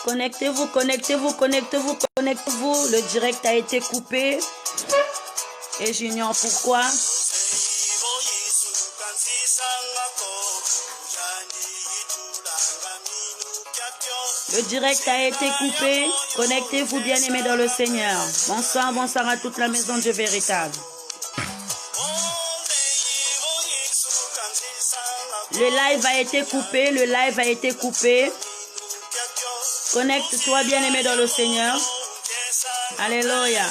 Connectez-vous, connectez-vous, connectez-vous, connectez-vous. Le direct a été coupé. Et j'ignore pourquoi. Le direct a été coupé. Connectez-vous, bien-aimés dans le Seigneur. Bonsoir, bonsoir à toute la maison Dieu véritable. Le live a été coupé, le live a été coupé. Connecte-toi, bien-aimé dans le Seigneur. Alléluia.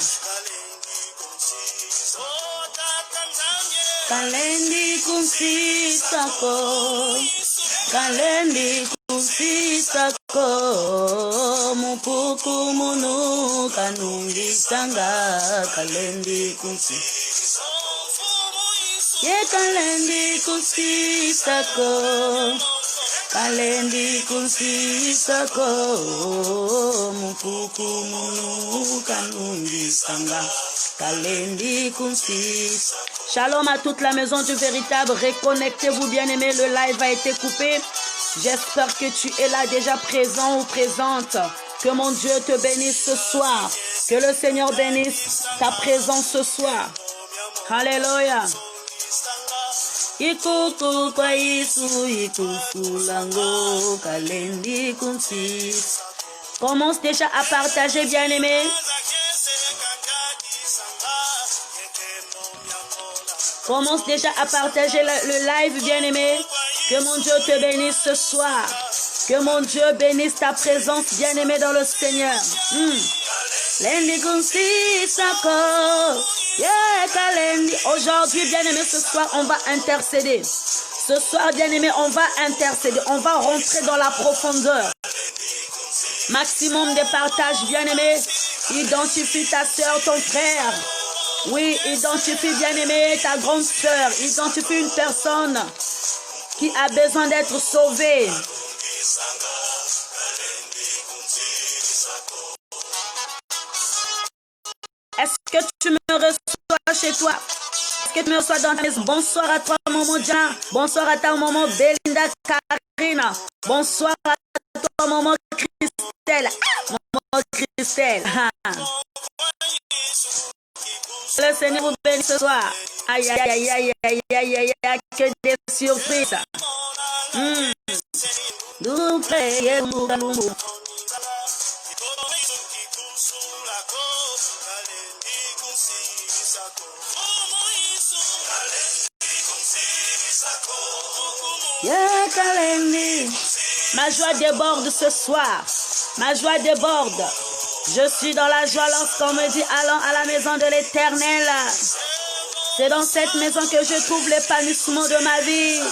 Kalendi kunsisako, kalendi kunsisako, mupuku munu kanungi sanga, kalendi kunsisako. Ye kalendi kunsisako, kalendi kunsisako, mupuku munu kanungi sanga, kalendi kunsisako. Shalom à toute la maison du véritable. Reconnectez-vous, bien-aimés. Le live a été coupé. J'espère que tu es là déjà présent ou présente. Que mon Dieu te bénisse ce soir. Que le Seigneur bénisse ta présence ce soir. Alléluia. Ikuku kwa Yesu, ikuku lango, kalendi kunsis. Commence déjà à partager, bien-aimés. Commence déjà à partager le live, bien-aimé. Que mon Dieu te bénisse ce soir. Que mon Dieu bénisse ta présence, bien-aimé, dans le Seigneur. Aujourd'hui, bien-aimé, ce soir, on va intercéder. Ce soir, bien-aimé, on va intercéder. On va rentrer dans la profondeur. Maximum de partage, bien-aimé. Identifie ta soeur, ton frère. Oui, identifie, bien-aimé, ta grande sœur. Identifie une personne qui a besoin d'être sauvée. Est-ce que tu me reçois chez toi? Est-ce que tu me reçois dans ta maison? Bonsoir à toi, maman Diana. Bonsoir à ta maman Belinda Karina. Bonsoir à toi, maman Christelle. Maman Christelle. Le Seigneur vous bénisse ce soir. Aïe, aïe, aïe, aïe, aïe, aïe, aïe, aïe, que des surprises. Ma joie déborde ce soir. Ma joie déborde. Je suis dans la joie lorsqu'on me dit allons à la maison de l'Éternel. C'est dans cette maison que je trouve l'épanouissement de ma vie.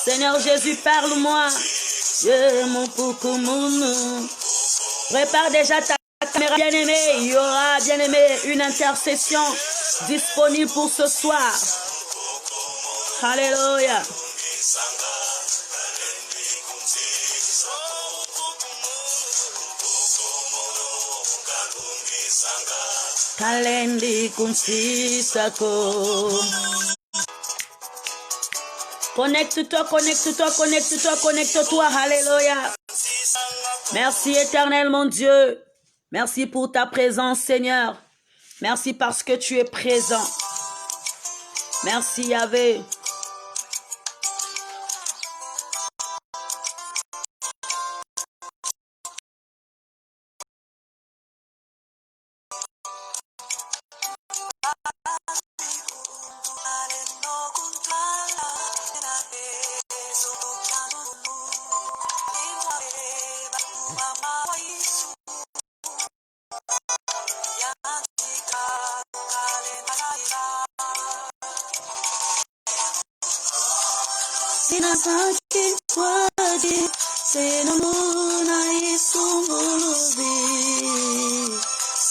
Seigneur Jésus, parle-moi. Prépare déjà ta caméra, bien-aimée. Il y aura, bien-aimé, une intercession disponible pour ce soir. Alléluia. Kalendi kunsisako. Connecte-toi, connecte-toi, connecte-toi, connecte-toi. Alléluia. Merci éternel mon Dieu. Merci pour ta présence, Seigneur. Merci parce que tu es présent. Merci Yahvé.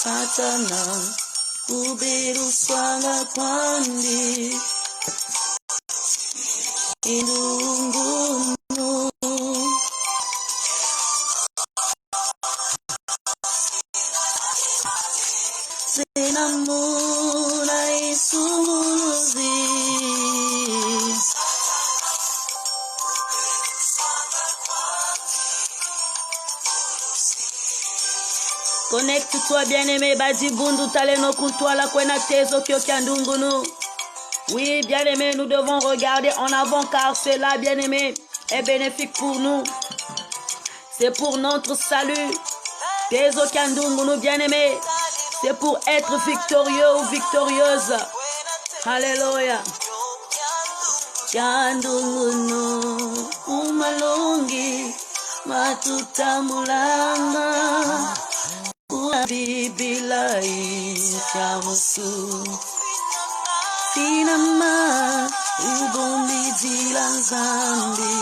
Satana kuberu swanga kwandi indungu senamuna isumulu Connecte-toi, bien-aimé. Badi bundu taleno kuntwa la kwena tezo kyokyandungunu. Oui, bien-aimé, nous devons regarder en avant car cela, bien-aimé, est bénéfique pour nous. C'est pour notre salut. Tezo kyandungunu, bien-aimé. C'est pour être victorieux ou victorieuse. Alléluia. Kyandungunu, umalungi, matutambulanga. Bibilai Shamusu Sinama Ubombi Zilanzambi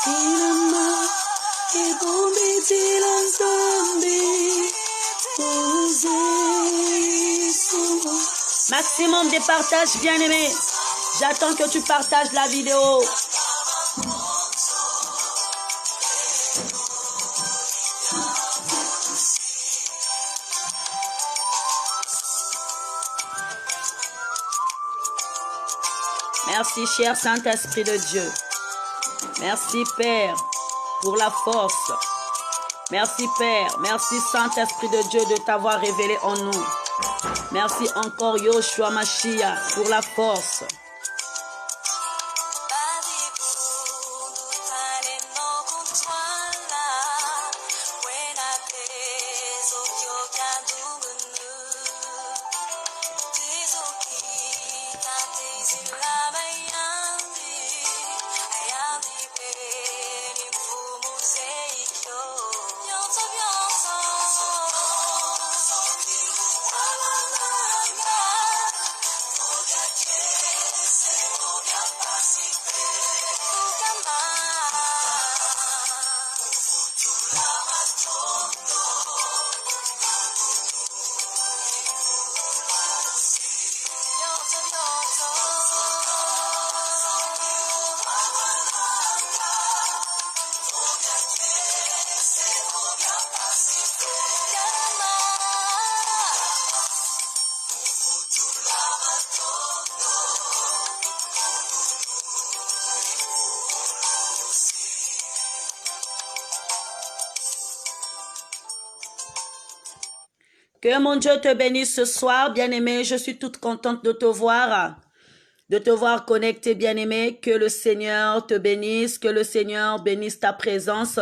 Sinama Ubombi Zilanzambi. Maximum de partages, bien-aimé. J'attends que tu partages la vidéo. Merci, cher Saint-Esprit de Dieu. Merci, Père, pour la force. Merci, Père. Merci, Saint-Esprit de Dieu, de t'avoir révélé en nous. Merci encore, Yoshua Mashiach, pour la force. Que mon Dieu te bénisse ce soir, bien-aimé. Je suis toute contente de te voir connecté, bien-aimé. Que le Seigneur te bénisse, que le Seigneur bénisse ta présence.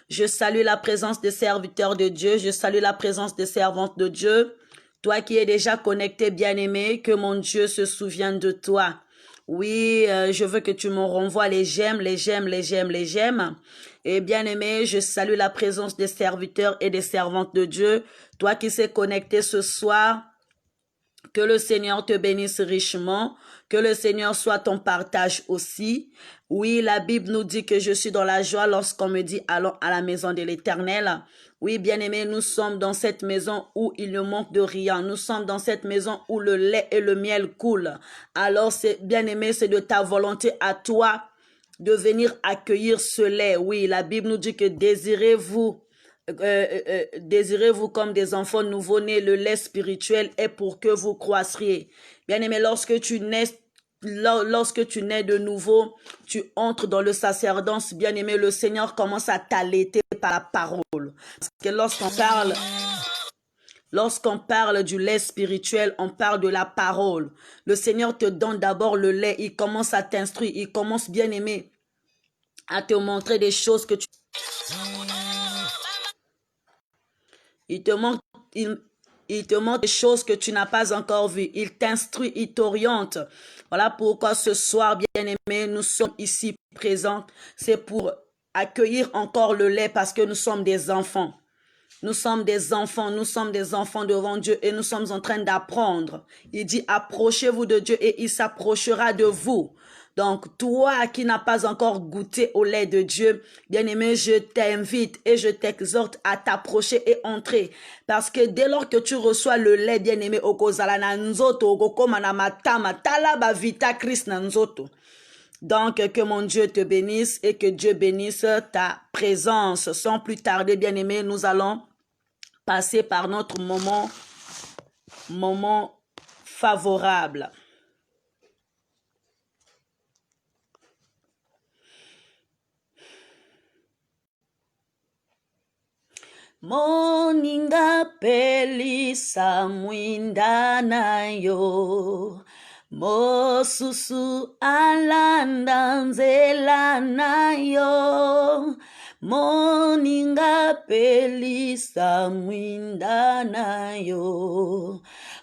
Je salue la présence des serviteurs de Dieu. Je salue la présence des servantes de Dieu. Toi qui es déjà connecté, bien-aimé, que mon Dieu se souvienne de toi. Oui, je veux que tu me renvoies les j'aime, les j'aime, les j'aime, les j'aime. Et bien aimé, je salue la présence des serviteurs et des servantes de Dieu. Toi qui s'est connecté ce soir, que le Seigneur te bénisse richement, que le Seigneur soit ton partage aussi. Oui, la Bible nous dit que je suis dans la joie lorsqu'on me dit allons à la maison de l'Éternel. Oui, bien-aimés, nous sommes dans cette maison où il ne manque de rien. Nous sommes dans cette maison où le lait et le miel coulent. Alors, bien-aimé, c'est de ta volonté à toi de venir accueillir ce lait. Oui, la Bible nous dit que désirez-vous comme des enfants nouveau-nés, le lait spirituel est pour que vous croisseriez. Bien-aimé, lorsque tu nais de nouveau, tu entres dans le sacerdoce, bien-aimé, le Seigneur commence à t'allaiter par la parole. Parce que lorsqu'on parle du lait spirituel, on parle de la parole. Le Seigneur te donne d'abord le lait, il commence à t'instruire, il commence, bien-aimé, à te montrer des choses que tu... Il te montre des choses que tu n'as pas encore vues. Il t'instruit, il t'oriente. Voilà pourquoi ce soir, bien-aimés, nous sommes ici présents. C'est pour accueillir encore le lait parce que nous sommes des enfants. Nous sommes des enfants devant Dieu et nous sommes en train d'apprendre. Il dit, approchez-vous de Dieu et il s'approchera de vous. Donc, toi qui n'as pas encore goûté au lait de Dieu, bien-aimé, je t'invite et je t'exhorte à t'approcher et entrer. Parce que dès lors que tu reçois le lait, bien-aimé, donc, que mon Dieu te bénisse et que Dieu bénisse ta présence. Sans plus tarder, bien-aimé, nous allons passer par notre moment favorable. Moninga pelisa mwinda nayo, mosusu alanda nzela nayo. Moninga pelisa mwinda nayo,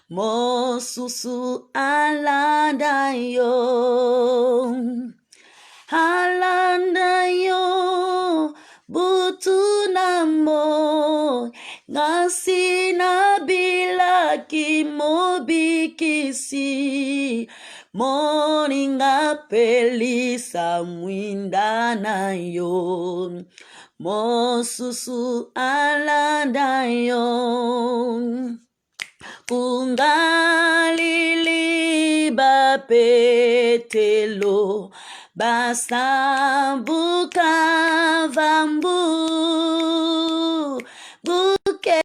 mosusu alanda yo. Alanda yo, butu nambo, ngasi na bila kimobikisi. Moninga pelisa mwinda nayo, mosusu alanda yo. Ungalili bapetelo, basambuka vambu, buke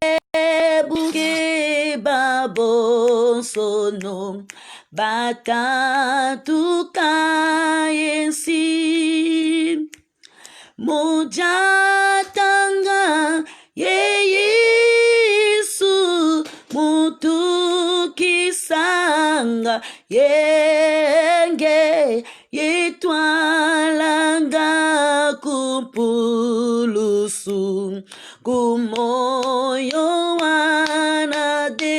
babosono, batatuka yensi. Mujatanga ye Yesu, mutukisanga yenge yetwalanga kupulusu kumoyo wanade.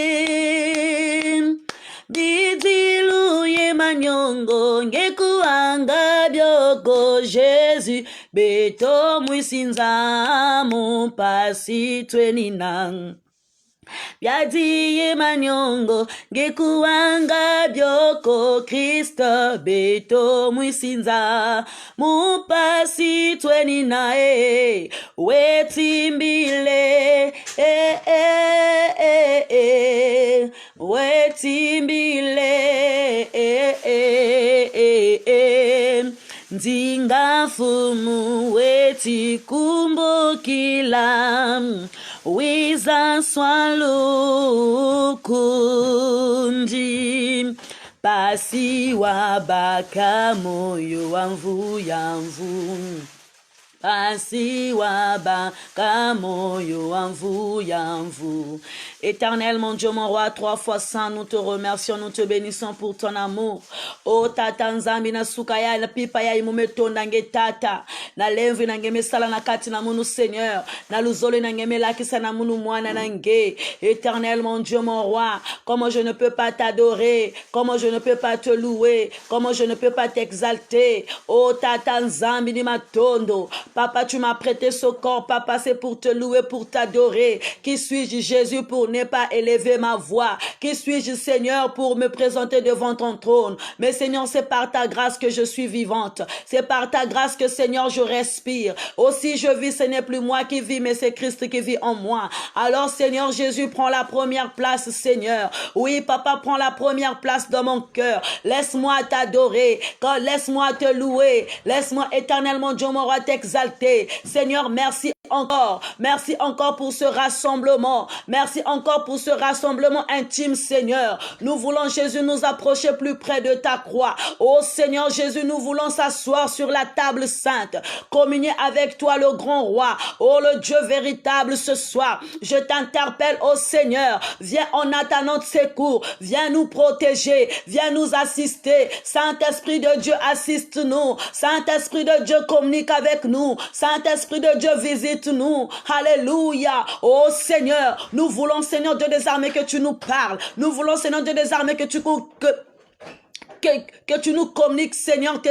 Didilu ye manyongo ngekuanga byoko Jésus beto mwisinza mupasi tweninang. Byadiye manyongo ngekuanga byoko Kristo beto mwisinza mupasi twenina wetimbile wetimbile Nzinga fumu weti kumbukila wiza swalu kundi pasi wabaka moyo wanvu yanvu. Pasi wabaka moyo wanvu yanvu. Éternel, mon Dieu, mon roi, 3 fois saint, nous te remercions, nous te bénissons pour ton amour. Oh, tata nzambi na sukaya na pipa ya imumeto nange tata. Na levi nange mesala na kati na munu Seigneur. Na luzole nange melakisa na munu mwana nange. Éternel, mon Dieu, mon roi, comment je ne peux pas t'adorer, comment je ne peux pas te louer, comment je ne peux pas t'exalter. Oh, tata nzambi ni matondo. Papa, tu m'as prêté ce corps, papa, c'est pour te louer, pour t'adorer. Qui suis-je, Jésus, pour ne pas élever ma voix? Qui suis-je, Seigneur, pour me présenter devant ton trône? Mais Seigneur, c'est par ta grâce que je suis vivante. C'est par ta grâce que, Seigneur, je respire. Aussi je vis, ce n'est plus moi qui vis, mais c'est Christ qui vit en moi. Alors, Seigneur Jésus, prends la première place, Seigneur. Oui, papa, prends la première place dans mon cœur. Laisse-moi t'adorer. Laisse-moi te louer. Laisse-moi éternellement, Dieu, mon roi, t'exalter. Seigneur, merci encore pour ce rassemblement. Merci encore pour ce rassemblement intime, Seigneur. Nous voulons, Jésus, nous approcher plus près de ta croix. Oh Seigneur Jésus, nous voulons s'asseoir sur la table sainte, communier avec toi, le grand roi. Oh le Dieu véritable, ce soir, je t'interpelle, oh Seigneur, viens en attendant de secours, viens nous protéger, viens nous assister. Saint-Esprit de Dieu, assiste-nous. Saint-Esprit de Dieu, communique avec nous. Saint-Esprit de Dieu, visite-nous. Alléluia. Oh Seigneur, nous voulons, Seigneur Dieu des armées, que tu nous parles. Nous voulons, Seigneur Dieu des armées, que tu nous communiques, Seigneur,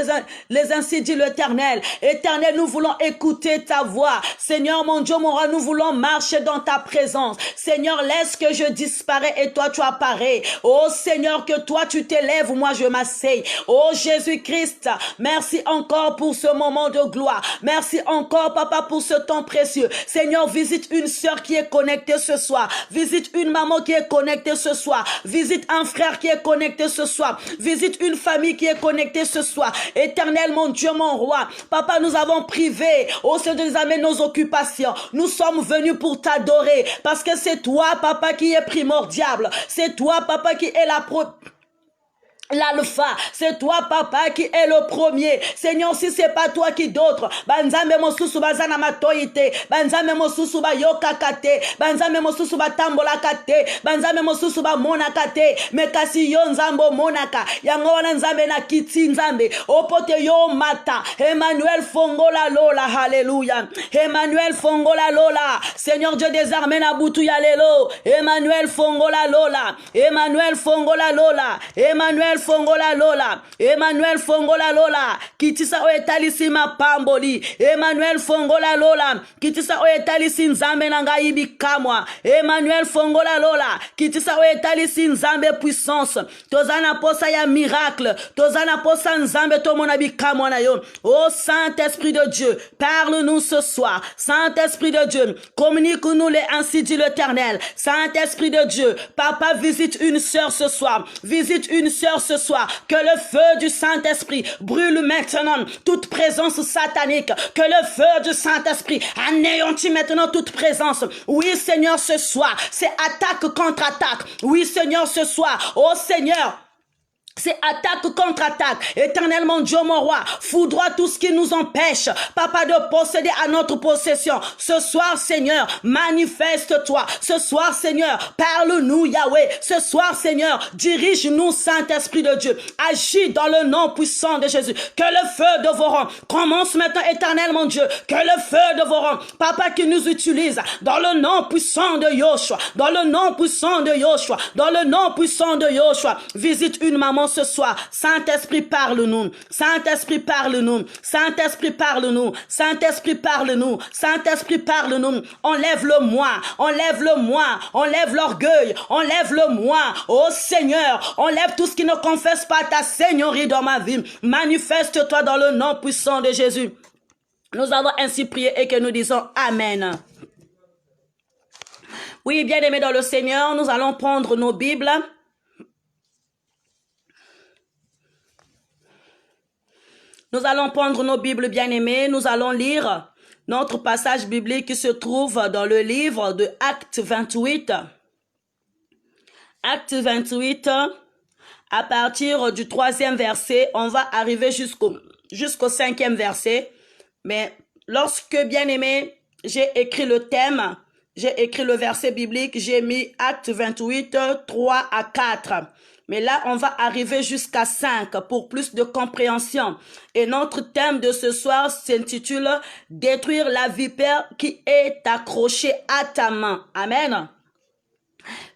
les ainsi dit l'Éternel. Éternel, nous voulons écouter ta voix. Seigneur, mon Dieu, mon roi, nous voulons marcher dans ta présence. Seigneur, laisse que je disparais et toi, tu apparais. Oh Seigneur, que toi, tu t'élèves, moi, je m'asseye. Oh Jésus-Christ, merci encore pour ce moment de gloire. Merci encore, Papa, pour ce temps précieux. Seigneur, visite une sœur qui est connectée ce soir. Visite une maman qui est connectée ce soir. Visite un frère qui est connecté ce soir. Visite une famille qui est connectée ce soir. Éternel, mon Dieu, mon roi. Papa, nous avons privé, au Seigneur des armées, nos occupations. Nous sommes venus pour t'adorer parce que c'est toi, Papa, qui est primordial. C'est toi, Papa, qui est l'alpha, c'est toi papa qui est le premier. Seigneur, si c'est pas toi qui d'autre, banzambe mosusu bazana matoite, banzambe mosusu ba yokakate, banzambe mosusu ba tambola kate, banzambe mosusu ba monakate, mekasi yo nzambo monaka, yango wana nzambe na kiti nzambe, opote yo mata, Emmanuel fongola lola, hallelujah, Emmanuel fongola lola, Seigneur Dieu des armées na butu ya lelo, Emmanuel fongola lola, Emmanuel fongola lola, Emmanuel fongola lola, Emmanuel fongola lola, kitisa o etalisi mapamboli, Emmanuel fongola lola, kitisa o etalisi nzambe na ngai bikamwa, Emmanuel fongola lola, kitisa o etalisi nzambe puissance, tozana posa ya miracle, tozana posa nzambe tomona bikamwa na yo. Oh Saint-Esprit de Dieu, parle-nous ce soir, Saint-Esprit de Dieu, communique-nous les ainsi dit l'Éternel. Saint-Esprit de Dieu, Papa visite une sœur ce soir, visite une sœur ce soir, que le feu du Saint-Esprit brûle maintenant toute présence satanique, que le feu du Saint-Esprit anéantit maintenant toute présence. Oui Seigneur, ce soir, c'est attaque contre attaque. Oui Seigneur, ce soir, oh Seigneur, c'est attaque contre attaque. Éternellement Dieu mon roi, foudroie tout ce qui nous empêche, Papa, de posséder à notre possession. Ce soir Seigneur, manifeste-toi. Ce soir Seigneur, parle-nous Yahweh. Ce soir Seigneur, dirige-nous Saint-Esprit de Dieu. Agis dans le nom puissant de Jésus. Que le feu de vos rangs commence maintenant, éternellement Dieu. Que le feu de vos rangs, Papa, qui nous utilise dans le nom puissant de Yoshua. Dans le nom puissant de Yoshua. Dans le nom puissant de Yoshua. Visite une maman ce soir. Saint-Esprit, parle-nous. Saint-Esprit, parle-nous. Saint-Esprit, parle-nous. Saint-Esprit, parle-nous. Saint-Esprit, parle-nous. Enlève le moi. Enlève le moi. Enlève l'orgueil. Enlève le moi. Oh Seigneur, enlève tout ce qui ne confesse pas ta seigneurie dans ma vie. Manifeste-toi dans le nom puissant de Jésus. Nous avons ainsi prié et que nous disons Amen. Oui, bien-aimés dans le Seigneur, nous allons prendre nos Bibles. Nous allons prendre nos Bibles bien-aimées, nous allons lire notre passage biblique qui se trouve dans le livre de Actes 28. Actes 28, à partir du 3e verset, on va arriver jusqu'au 5e verset. Mais lorsque, bien-aimé, j'ai écrit le thème, j'ai écrit le verset biblique, j'ai mis Actes 28, 3 à 4. Mais là, on va arriver jusqu'à 5 pour plus de compréhension. Et notre thème de ce soir s'intitule « Détruire la vipère qui est accrochée à ta main ». Amen.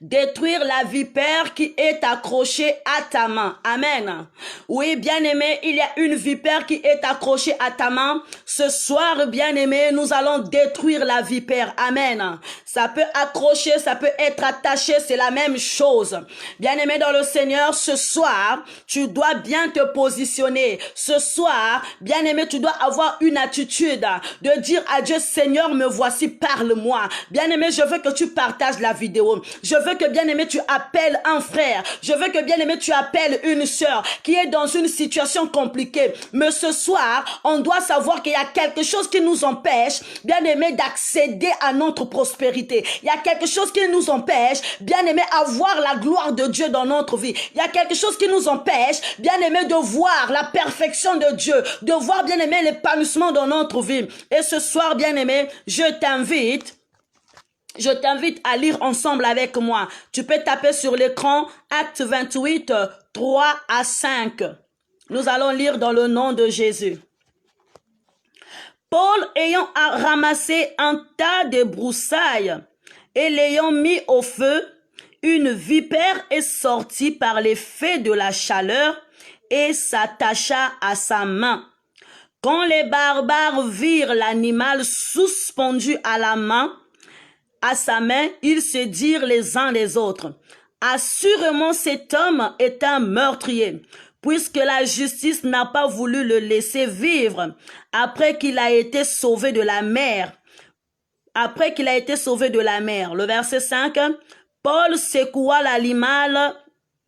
Détruire la vipère qui est accrochée à ta main. Amen. Oui, bien-aimé, il y a une vipère qui est accrochée à ta main. Ce soir, bien-aimé, nous allons détruire la vipère. Amen. Ça peut accrocher, ça peut être attaché, c'est la même chose. Bien-aimé dans le Seigneur, ce soir, tu dois bien te positionner. Ce soir, bien-aimé, tu dois avoir une attitude de dire à Dieu, Seigneur, me voici, parle-moi. Bien-aimé, je veux que tu partages la vidéo. Je veux que, bien-aimé, tu appelles un frère. Je veux que, bien-aimé, tu appelles une sœur qui est dans une situation compliquée. Mais ce soir, on doit savoir qu'il y a quelque chose qui nous empêche, bien-aimé, d'accéder à notre prospérité. Il y a quelque chose qui nous empêche, bien-aimé, à voir la gloire de Dieu dans notre vie. Il y a quelque chose qui nous empêche, bien-aimé, de voir la perfection de Dieu, de voir, bien-aimé, l'épanouissement dans notre vie. Et ce soir, bien-aimé, je t'invite à lire ensemble avec moi. Tu peux taper sur l'écran Acte 28, 3 à 5. Nous allons lire dans le nom de Jésus. Paul, ayant ramassé un tas de broussailles et l'ayant mis au feu, une vipère est sortie par l'effet de la chaleur et s'attacha à sa main. Quand les barbares virent l'animal suspendu à sa main, ils se dirent les uns les autres, « Assurément cet homme est un meurtrier, puisque la justice n'a pas voulu le laisser vivre après qu'il a été sauvé de la mer. » Après qu'il a été sauvé de la mer. Le verset 5, Paul secoua l'animal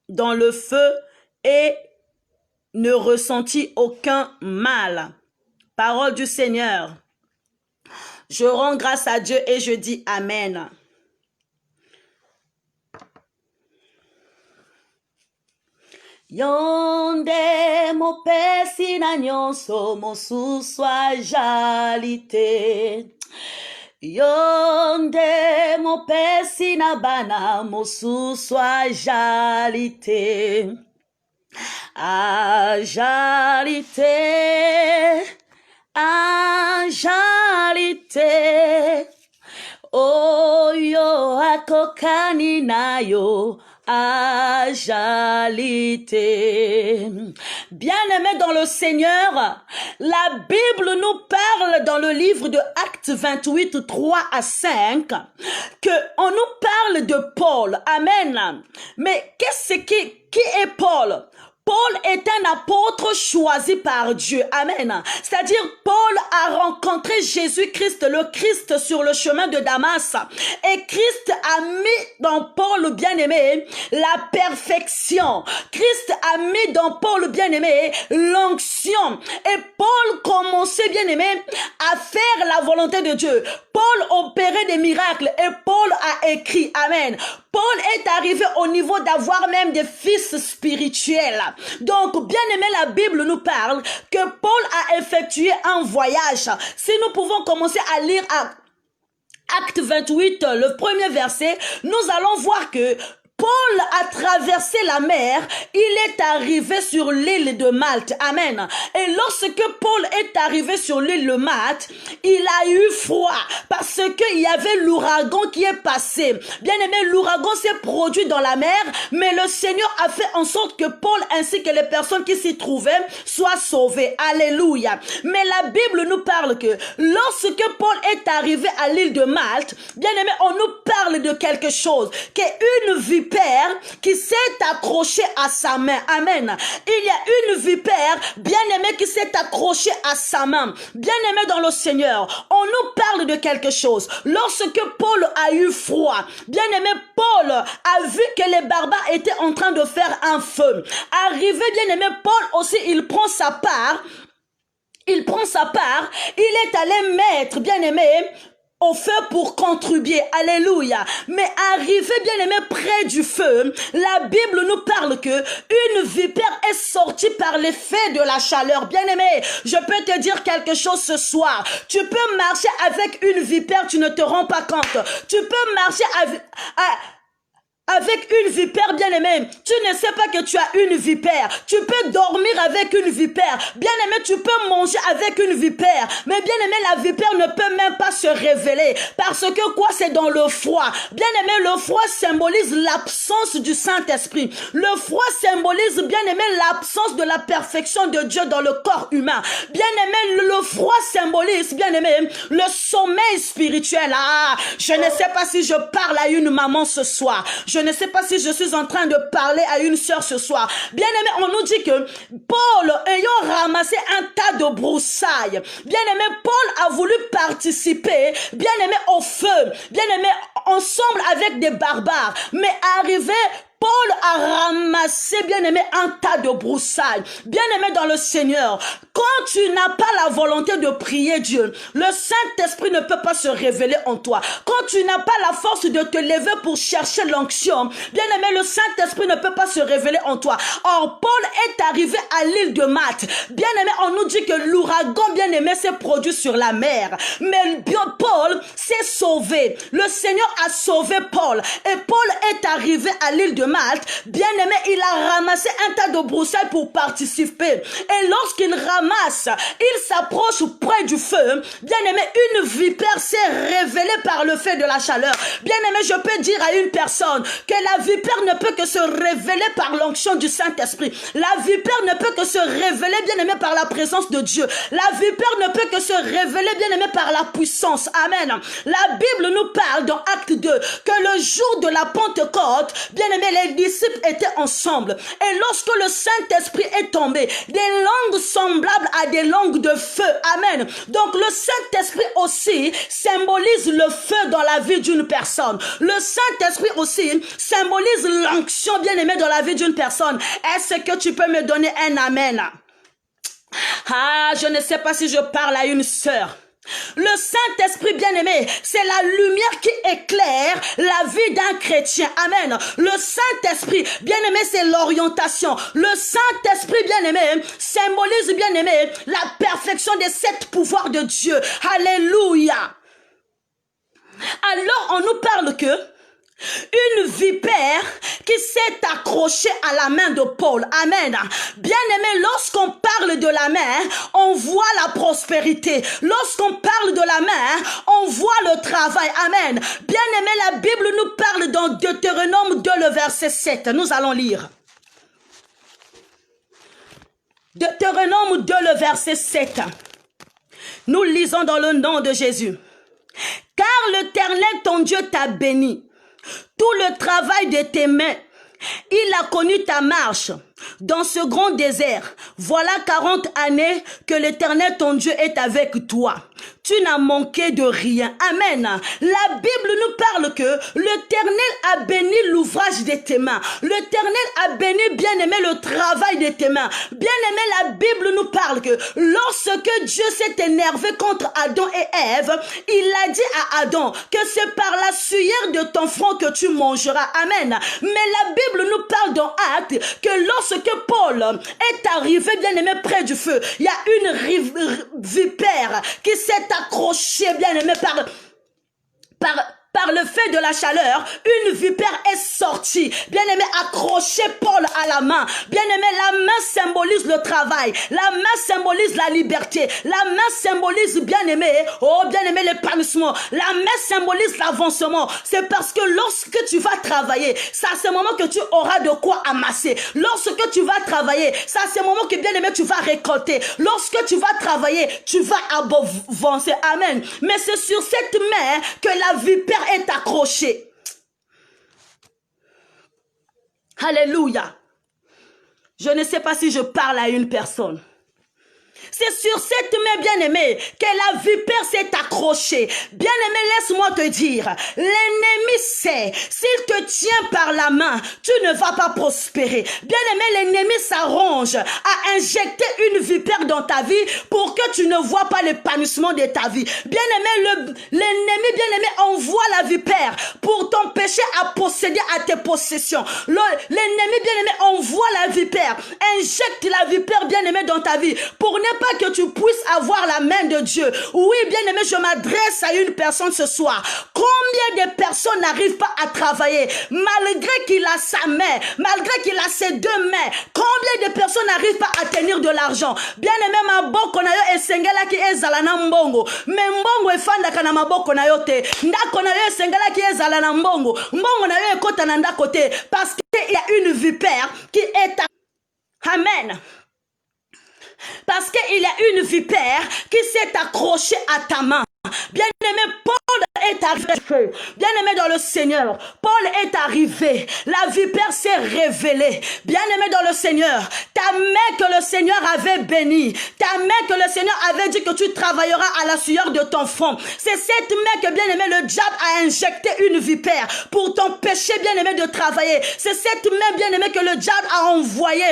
dans le feu et ne ressentit aucun mal. Parole du Seigneur. Je rends grâce à Dieu et je dis Amen. Yonde mopesi na nyonso mosusu ajalite. Yonde mopesi na bana mosusu ajalite. Ajalite. Ajalite. Oyo akokani nayo. Ajalite. Bien-aimés dans le Seigneur, la Bible nous parle dans le livre de Actes 28, 3 à 5, que on nous parle de Paul. Amen. Mais qui est Paul? Paul est un apôtre choisi par Dieu. Amen. C'est-à-dire, Paul a rencontré Jésus-Christ, le Christ sur le chemin de Damas. Et Christ a mis dans Paul le bien-aimé la perfection. Christ a mis dans Paul le bien-aimé l'onction. Et Paul commençait, bien-aimé, à faire la volonté de Dieu. Paul opérait des miracles et Paul a écrit. Amen. Paul est arrivé au niveau d'avoir même des fils spirituels. Donc, bien aimé, la Bible nous parle que Paul a effectué un voyage. Si nous pouvons commencer à lire Acte 28, le premier verset, nous allons voir que Paul a traversé la mer, il est arrivé sur l'île de Malte. Amen. Et lorsque Paul est arrivé sur l'île de Malte, il a eu froid parce qu'il y avait l'ouragan qui est passé. Bien aimé, l'ouragan s'est produit dans la mer, mais le Seigneur a fait en sorte que Paul ainsi que les personnes qui s'y trouvaient soient sauvées. Alléluia. Mais la Bible nous parle que lorsque Paul est arrivé à l'île de Malte, bien aimé, on nous parle de quelque chose, qui est une vipère qui s'est accrochée à sa main. Amen. Il y a une vipère bien-aimée qui s'est accrochée à sa main. Bien-aimée dans le Seigneur, on nous parle de quelque chose. Lorsque Paul a eu froid, bien-aimé, Paul a vu que les barbares étaient en train de faire un feu. Arrivé, bien-aimé, Paul aussi, il prend sa part. Il est allé mettre, bien-aimé, au feu pour contribuer. Alléluia. Mais arrivé, bien-aimé, près du feu, la Bible nous parle que une vipère est sortie par l'effet de la chaleur. Bien-aimé, je peux te dire quelque chose ce soir. Tu peux marcher avec une vipère, tu ne te rends pas compte. Tu peux marcher avec une vipère, bien-aimé, tu ne sais pas que tu as une vipère. Tu peux dormir avec une vipère. Bien-aimé, tu peux manger avec une vipère. Mais bien-aimé, la vipère ne peut même pas se révéler. Parce que quoi? C'est dans le froid. Bien-aimé, le froid symbolise l'absence du Saint-Esprit. Le froid symbolise, bien-aimé, l'absence de la perfection de Dieu dans le corps humain. Bien-aimé, le froid symbolise, bien-aimé, le sommeil spirituel. Ah, je ne sais pas si je parle à une maman ce soir. Je ne sais pas si je suis en train de parler à une sœur ce soir. Bien-aimé, on nous dit que Paul, ayant ramassé un tas de broussailles, bien-aimé, Paul a voulu participer, bien-aimé, au feu, bien-aimé, ensemble avec des barbares. Mais arrivé, Paul a ramassé, bien-aimé, un tas de broussailles. Bien-aimé dans le Seigneur, quand tu n'as pas la volonté de prier Dieu, le Saint-Esprit ne peut pas se révéler en toi. Quand tu n'as pas la force de te lever pour chercher l'onction, bien-aimé, le Saint-Esprit ne peut pas se révéler en toi. Or, Paul est arrivé à l'île de Malte. Bien-aimé, on nous dit que l'ouragan, bien-aimé, s'est produit sur la mer. Mais Paul s'est sauvé. Le Seigneur a sauvé Paul. Et Paul est arrivé à l'île de Malte, bien-aimé, il a ramassé un tas de broussailles pour participer. Et lorsqu'il ramasse, il s'approche près du feu. Bien-aimé, une vipère s'est révélée par le fait de la chaleur. Bien-aimé, je peux dire à une personne que la vipère ne peut que se révéler par l'onction du Saint-Esprit. La vipère ne peut que se révéler, bien-aimé, par la présence de Dieu. La vipère ne peut que se révéler, bien-aimé, par la puissance. Amen. La Bible nous parle dans Acte 2 que le jour de la Pentecôte, bien-aimé, les disciples étaient ensemble. Et lorsque le Saint-Esprit est tombé, des langues semblables à des langues de feu. Amen. Donc le Saint-Esprit aussi symbolise le feu dans la vie d'une personne. Le Saint-Esprit aussi symbolise l'onction, bien-aimé, dans la vie d'une personne. Est-ce que tu peux me donner un amen? Ah, je ne sais pas si je parle à une sœur. Le Saint-Esprit bien-aimé, c'est la lumière qui éclaire la vie d'un chrétien. Amen. Le Saint-Esprit bien-aimé, c'est l'orientation. Le Saint-Esprit bien-aimé symbolise bien-aimé la perfection des 7 pouvoirs de Dieu. Alléluia. Alors on nous parle que une vipère qui s'est accrochée à la main de Paul. Amen. Bien-aimé, lorsqu'on parle de la main, on voit la prospérité. Lorsqu'on parle de la main, on voit le travail. Amen. Bien-aimé, la Bible nous parle dans Deutéronome 2, le verset 7. Nous allons lire. Deutéronome 2, le verset 7. Nous lisons dans le nom de Jésus. Car l'Éternel, ton Dieu, t'a béni. Tout le travail de tes mains, il a connu ta marche dans ce grand désert. Voilà 40 années que l'Éternel, ton Dieu, est avec toi. Tu n'as manqué de rien. Amen. La Bible nous parle que l'Éternel a béni l'ouvrage de tes mains. L'Éternel a béni, bien-aimé, le travail de tes mains. Bien-aimé, la Bible nous parle que lorsque Dieu s'est énervé contre Adam et Ève, il a dit à Adam que c'est par la sueur de ton front que tu mangeras. Amen. Mais la Bible nous parle dans Actes que lorsque Paul est arrivé, bien-aimé, près du feu, il y a une vipère qui s'est accrochée, bien-aimé, par le fait de la chaleur, une vipère est sortie. Bien-aimé, accroché Paul à la main. Bien-aimé, la main symbolise le travail. La main symbolise la liberté. La main symbolise, bien-aimé, oh bien-aimé, l'épanouissement. La main symbolise l'avancement. C'est parce que lorsque tu vas travailler, c'est à ce moment que tu auras de quoi amasser. Lorsque tu vas travailler, c'est à ce moment que, bien-aimé, tu vas récolter. Lorsque tu vas travailler, tu vas avancer. Amen. Mais c'est sur cette main que la vipère est accroché. Alléluia. Je ne sais pas si je parle à une personne. C'est sur cette main, bien-aimée, que la vipère s'est accrochée. Bien-aimé, laisse-moi te dire, l'ennemi sait, s'il te tient par la main, tu ne vas pas prospérer. Bien-aimé, l'ennemi s'arrange à injecter une vipère dans ta vie pour que tu ne vois pas l'épanouissement de ta vie. Bien-aimé, l'ennemi, bien-aimé, envoie la vipère pour t'empêcher à posséder à tes possessions. L'ennemi, bien-aimé, envoie la vipère, injecte la vipère, bien-aimé, dans ta vie pour ne pas que tu puisses avoir la main de Dieu. Oui, bien-aimé, je m'adresse à une personne ce soir. Combien de personnes n'arrivent pas à travailler malgré qu'il a sa main, malgré qu'il a ses 2 mains? Combien de personnes n'arrivent pas à tenir de l'argent? Bien-aimé, maboko na yo esengela ki ezala na mbongo. Mais mbongo efandaka na maboko na yo te. Ndako na yo esengela ki ezala na mbongo. Mbongo na yo ekota na ndako te. Parce qu'il y a une vipère qui est à... Amen. Parce qu'il y a une vipère qui s'est accrochée à ta main. Bien-aimé, Paul est arrivé. Bien-aimé dans le Seigneur, Paul est arrivé. La vipère s'est révélée. Bien-aimé dans le Seigneur, ta main que le Seigneur avait bénie, ta main que le Seigneur avait dit que tu travailleras à la sueur de ton front. C'est cette main que, bien-aimé, le diable a injecté une vipère pour t'empêcher, bien-aimé, de travailler. C'est cette main, bien-aimé, que le diable a envoyé,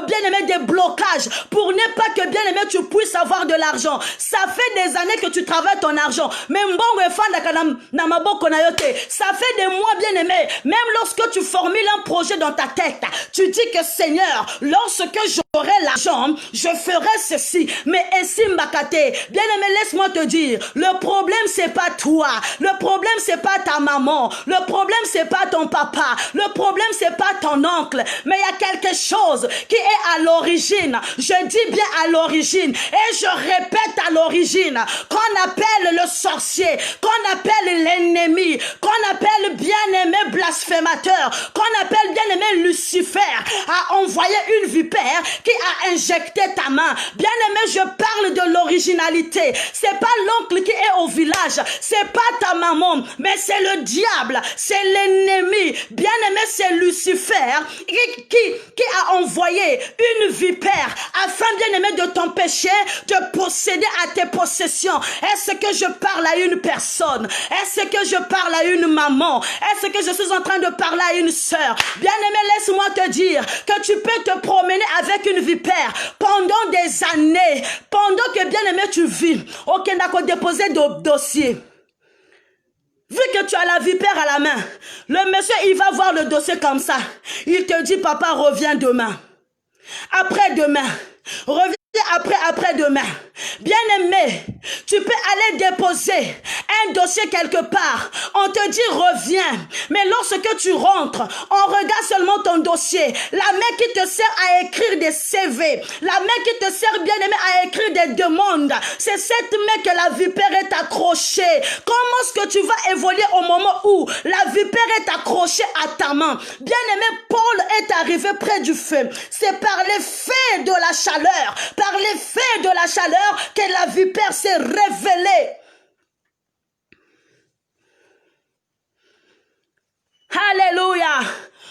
bien-aimé, des blocages pour ne pas que, bien-aimé, tu puisses avoir de l'argent. Ça fait des années que tu travailles ton argent, mais mbongo efandaka na maboko na yo te. Ça fait des mois, bien-aimé, même lorsque tu formules un projet dans ta tête, tu dis que Seigneur, lorsque j'aurai l'argent, je ferai ceci, mais ainsi mbakate. Bien-aimé, laisse-moi te dire, le problème c'est pas toi, le problème c'est pas ta maman, le problème c'est pas ton papa, le problème c'est pas ton oncle, mais il y a quelque chose qui est à l'origine. Je dis bien à l'origine, et je répète à l'origine, qu'on appelle le sorcier, qu'on appelle l'ennemi, qu'on appelle bien-aimé blasphémateur, qu'on appelle bien-aimé Lucifer, a envoyé une vipère qui a injecté ta main. Bien-aimé, je parle de l'originalité. C'est pas l'oncle qui est au village, c'est pas ta maman, mais c'est le diable, c'est l'ennemi. Bien-aimé, c'est Lucifer qui a envoyé une vipère afin, bien-aimé, de t'empêcher de posséder à tes possessions. Est-ce que je parle à une personne? Est-ce que je parle à une maman? Est-ce que je suis en train de parler à une sœur? Bien-aimé, laisse-moi te dire que tu peux te promener avec une vipère pendant des années, pendant que, bien-aimé, tu vis. Ok, d'accord, déposer de dossier. Vu que tu as la vipère à la main, le monsieur, il va voir le dossier comme ça. Il te dit, papa, reviens demain. Après-demain. Reviens après-demain. Bien-aimé, tu peux aller déposer un dossier quelque part. On te dit reviens. Mais lorsque tu rentres, on regarde seulement ton dossier. La main qui te sert à écrire des CV. La main qui te sert, bien-aimé, à écrire des demandes. C'est cette main que la vipère est accrochée. Comment est-ce que tu vas évoluer au moment où la vipère est accrochée à ta main? Bien-aimé, Paul est arrivé près du feu. C'est par l'effet de la chaleur, par l'effet de la chaleur que la vipère s'est révélée. Alléluia.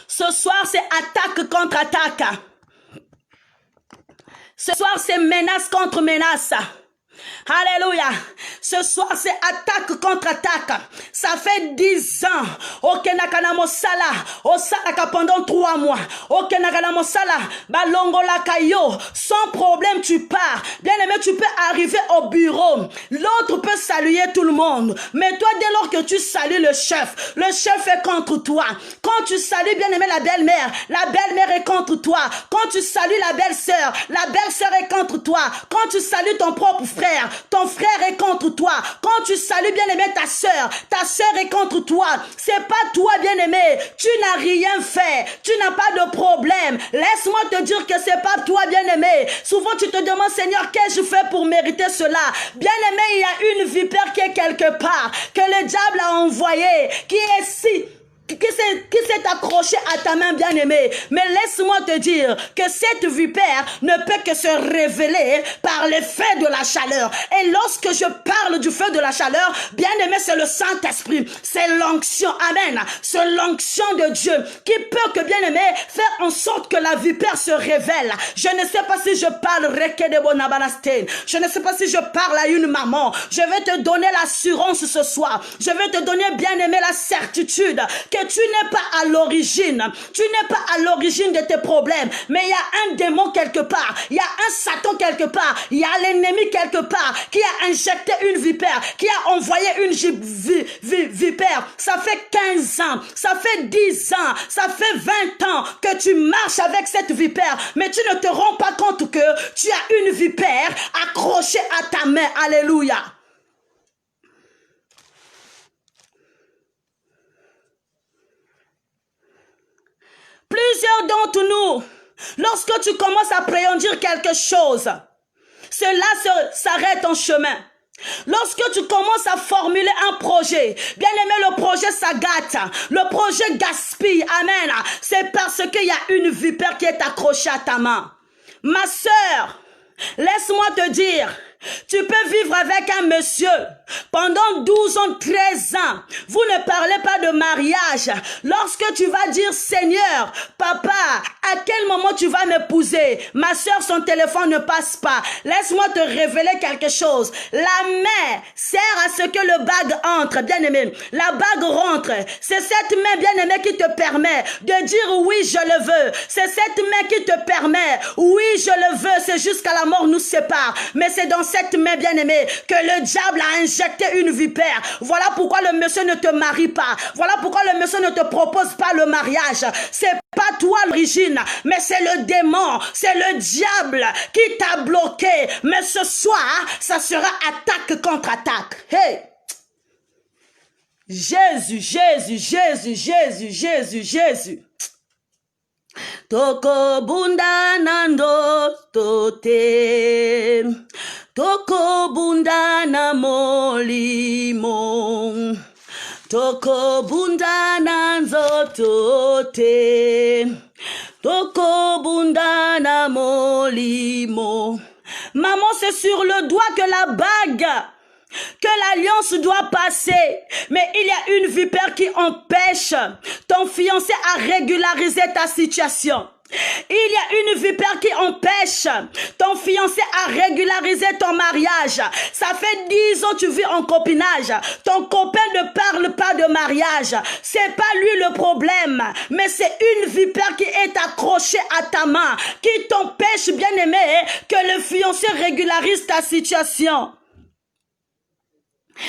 Ce soir, c'est attaque contre attaque. Ce soir, c'est menace contre menace. Alléluia. Ce soir, c'est attaque contre attaque. Ça fait 10 ans. Ok, nakana mosala. Osalaka pendant 3 mois. Ok, nakana mosala. Balongo lakayo. Sans problème, tu pars. Bien aimé, tu peux arriver au bureau. L'autre peut saluer tout le monde. Mais toi, dès lors que tu salues le chef est contre toi. Quand tu salues, bien aimé, la belle-mère est contre toi. Quand tu salues la belle-sœur est contre toi. Quand tu salues ton propre frère, ton frère est contre toi. Quand tu salues, bien-aimé, ta sœur est contre toi. C'est pas toi, bien-aimé. Tu n'as rien fait. Tu n'as pas de problème. Laisse-moi te dire que c'est pas toi, bien-aimé. Souvent, tu te demandes, Seigneur, qu'ai-je fait pour mériter cela? Bien-aimé, il y a une vipère qui est quelque part, que le diable a envoyé, qui s'est accroché à ta main, bien-aimée. Mais laisse-moi te dire que cette vipère ne peut que se révéler par l'effet de la chaleur. Et lorsque je parle du feu de la chaleur, bien-aimé, c'est le Saint-Esprit. C'est l'onction. Amen. C'est l'onction de Dieu qui peut que, bien-aimé, faire en sorte que la vipère se révèle. Je ne sais pas si je parle je ne sais pas si je parle à une maman. Je vais te donner l'assurance ce soir. Je vais te donner, bien-aimé, la certitude que tu n'es pas à l'origine. Tu n'es pas à l'origine de tes problèmes. Mais il y a un démon quelque part. Il y a un Satan quelque part. Il y a l'ennemi quelque part qui a injecté une vipère, qui a envoyé une vipère. Ça fait 15 ans, ça fait 10 ans, ça fait 20 ans que tu marches avec cette vipère. Mais tu ne te rends pas compte que tu as une vipère accrochée à ta main. Alléluia. Plusieurs d'entre nous, lorsque tu commences à prédire quelque chose, cela s'arrête en chemin. Lorsque tu commences à formuler un projet, bien aimé, le projet s'agate, le projet gaspille, amen. C'est parce qu'il y a une vipère qui est accrochée à ta main. Ma sœur, laisse-moi te dire, tu peux vivre avec un monsieur pendant 12 ans, 13 ans. Vous ne parlez pas de mariage. Lorsque tu vas dire, Seigneur, papa, à quel moment tu vas m'épouser? Ma soeur, son téléphone ne passe pas. Laisse-moi te révéler quelque chose. La main sert à ce que le bague entre, bien-aimé. La bague rentre. C'est cette main, bien-aimée, qui te permet de dire oui, je le veux. C'est cette main qui te permet, oui, je le veux. C'est jusqu'à la mort nous sépare. Mais c'est dans cette main, bien-aimée, que le diable a injecté une vipère. Voilà pourquoi le monsieur ne te marie pas. Voilà pourquoi le monsieur ne te propose pas le mariage. C'est pas toi l'origine, mais c'est le démon, c'est le diable qui t'a bloqué. Mais ce soir, ça sera attaque contre attaque. Hey! Jésus, Jésus, Jésus, Jésus, Jésus, Jésus. Toko bunda nando tote, toko bunda na molimo, Tokobunda na nzoto te. Tokobunda na molimo. Maman, c'est sur le doigt que la bague, que l'alliance doit passer. Mais il y a une vipère qui empêche ton fiancé à régulariser ta situation. Il y a une vipère qui empêche ton fiancé à régulariser ton mariage. Ça fait 10 ans que tu vis en copinage. Ton copain ne parle pas de mariage. C'est pas lui le problème, mais c'est une vipère qui est accrochée à ta main, qui t'empêche, bien aimé, que le fiancé régularise ta situation.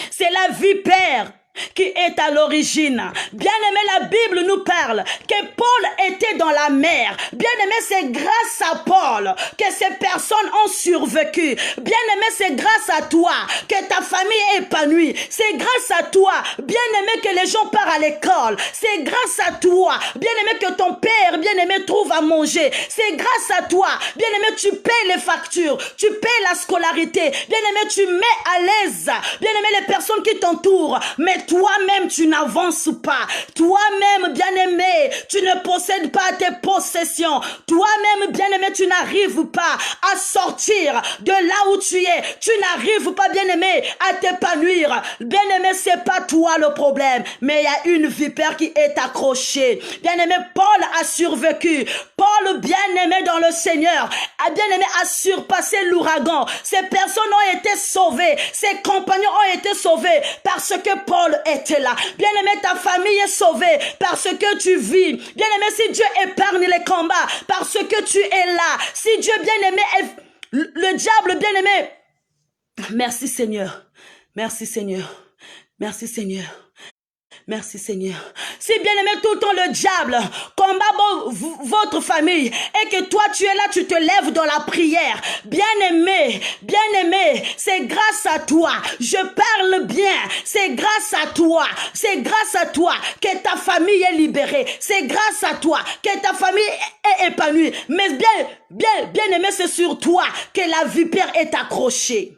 C'est la vipère qui est à l'origine. Bien aimé, la Bible nous parle que Paul était dans la mer. Bien aimé, c'est grâce à Paul que ces personnes ont survécu. Bien aimé, c'est grâce à toi que ta famille est épanouie. C'est grâce à toi, bien aimé, que les gens partent à l'école. C'est grâce à toi, bien aimé, que ton père, bien aimé, trouve à manger. C'est grâce à toi, bien aimé, tu payes les factures, tu payes la scolarité. Bien aimé, tu mets à l'aise, bien aimé, les personnes qui t'entourent. Mais toi-même, tu n'avances pas. Toi-même, bien-aimé, tu ne possèdes pas tes possessions. Toi-même, bien-aimé, tu n'arrives pas à sortir de là où tu es. Tu n'arrives pas, bien-aimé, à t'épanouir. Bien-aimé, c'est pas toi le problème, mais il y a une vipère qui est accrochée. Bien-aimé, Paul a survécu. Paul, bien-aimé dans le Seigneur, a bien-aimé a surpassé l'ouragan. Ces personnes ont été sauvées. Ses compagnons ont été sauvés parce que Paul était là. Bien-aimé, ta famille est sauvée parce que tu vis. Bien-aimé, si Dieu épargne les combats parce que tu es là. Si Dieu, bien-aimé, le diable, bien-aimé. Merci Seigneur. Merci Seigneur. Merci Seigneur. Merci Seigneur. Si bien aimé tout le temps le diable combat votre famille et que toi tu es là, tu te lèves dans la prière. Bien aimé, c'est grâce à toi. Je parle bien. C'est grâce à toi. C'est grâce à toi que ta famille est libérée. C'est grâce à toi que ta famille est épanouie. Mais bien aimé, c'est sur toi que la vipère est accrochée.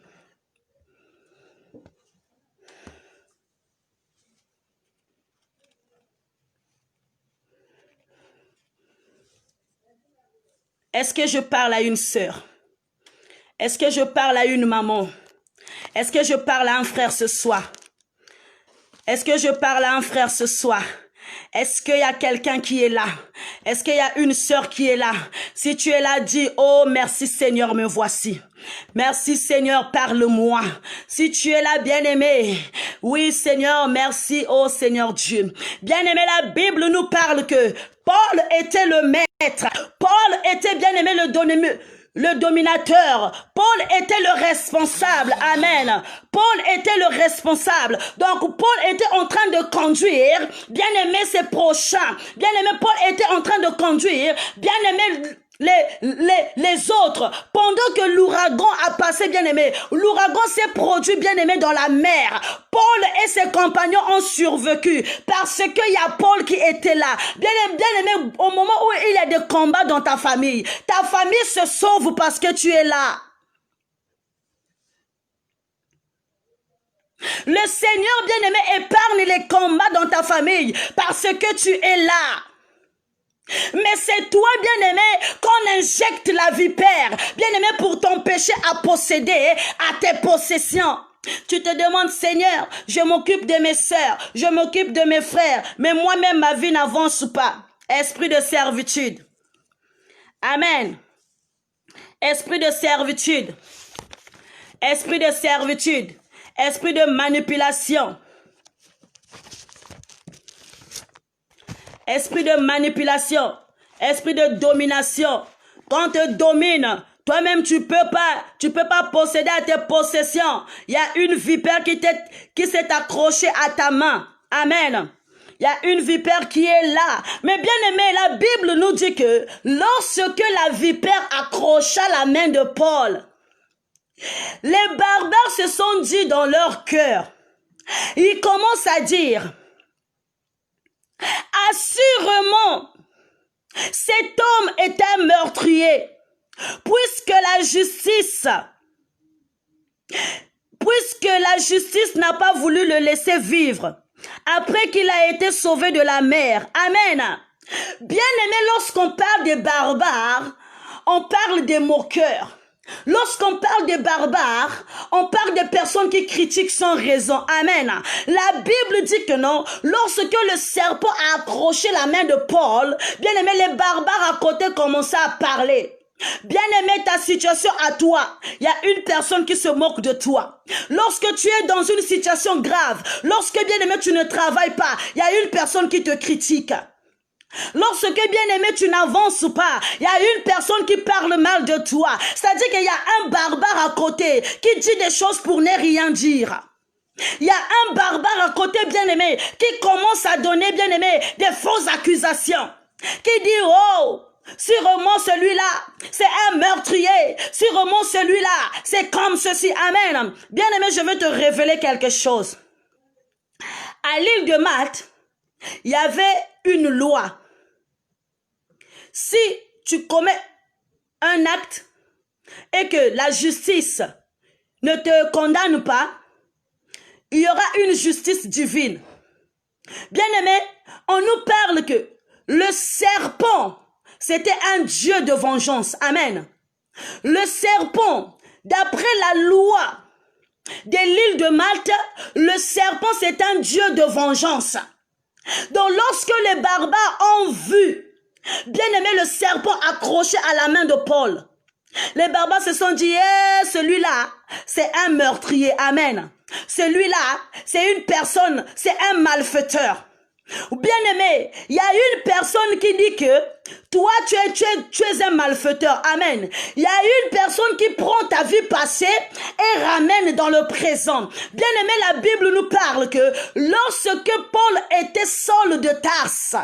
Est-ce que je parle à une sœur? Est-ce que je parle à une maman? Est-ce que je parle à un frère ce soir? Est-ce que je parle à un frère ce soir? Est-ce qu'il y a quelqu'un qui est là? Est-ce qu'il y a une sœur qui est là? Si tu es là, dis, oh merci Seigneur, me voici. Merci Seigneur, parle-moi. Si tu es là, bien-aimé, oui Seigneur, merci, oh Seigneur Dieu. Bien-aimé, la Bible nous parle que Paul était le maître. Paul était, bien-aimé, le dominateur. Paul était le responsable. Amen. Paul était le responsable. Donc, Paul était en train de conduire, bien-aimé, ses prochains. Bien-aimé, Paul était en train de conduire, bien-aimé, les autres. Pendant que l'ouragan a passé, bien-aimé, l'ouragan s'est produit, bien-aimé, dans la mer. Paul et ses compagnons ont survécu parce qu'il y a Paul qui était là. Bien-aimé, au moment où il y a des combats dans ta famille se sauve parce que tu es là. Le Seigneur, bien-aimé, épargne les combats dans ta famille parce que tu es là. Mais c'est toi, bien-aimé, qu'on injecte la vipère, bien-aimé, pour t'empêcher à posséder à tes possessions. Tu te demandes, Seigneur, je m'occupe de mes sœurs, je m'occupe de mes frères, mais moi-même, ma vie n'avance pas. Esprit de servitude. Amen. Esprit de servitude. Esprit de servitude. Esprit de manipulation. Esprit de manipulation, esprit de domination. Quand on te domine, toi-même tu peux pas posséder à tes possessions. Il y a une vipère qui s'est accrochée à ta main. Amen. Il y a une vipère qui est là. Mais bien aimé, la Bible nous dit que lorsque la vipère accrocha la main de Paul, les barbares se sont dit dans leur cœur, ils commencent à dire, assurément, cet homme est un meurtrier, puisque la justice n'a pas voulu le laisser vivre. après qu'il a été sauvé de la mer. Amen. Bien-aimé, lorsqu'on parle des barbares, on parle des moqueurs. Lorsqu'on parle des barbares, on parle des personnes qui critiquent sans raison. Amen. La Bible dit que non, lorsque le serpent a accroché la main de Paul, bien aimé, les barbares à côté commençaient à parler. Bien aimé, ta situation à toi, il y a une personne qui se moque de toi. Lorsque tu es dans une situation grave, lorsque bien aimé tu ne travailles pas, il y a une personne qui te critique. Lorsque bien aimé tu n'avances pas, il y a une personne qui parle mal de toi. C'est-à-dire qu'il y a un barbare à côté qui dit des choses pour ne rien dire. Il y a un barbare à côté bien aimé qui commence à donner bien aimé des fausses accusations. Qui dit oh, sûrement celui-là, c'est un meurtrier. Sûrement celui-là, c'est comme ceci. Amen. Bien aimé, je veux te révéler quelque chose. À l'île de Malte, il y avait une loi. Si tu commets un acte et que la justice ne te condamne pas, il y aura une justice divine. Bien aimé, on nous parle que le serpent, c'était un dieu de vengeance. Amen. Le serpent, d'après la loi de l'île de Malte, le serpent, c'est un dieu de vengeance. Donc, lorsque les barbares ont vu, bien aimé, le serpent accroché à la main de Paul, les barbares se sont dit, celui-là, c'est un meurtrier. Amen. Celui-là, c'est une personne, c'est un malfaiteur. Bien aimé, il y a une personne qui dit que toi, tu es un malfaiteur. Amen. Il y a une personne qui prend ta vie passée et ramène dans le présent. Bien aimé, la Bible nous parle que lorsque Paul était Saul de Tarse,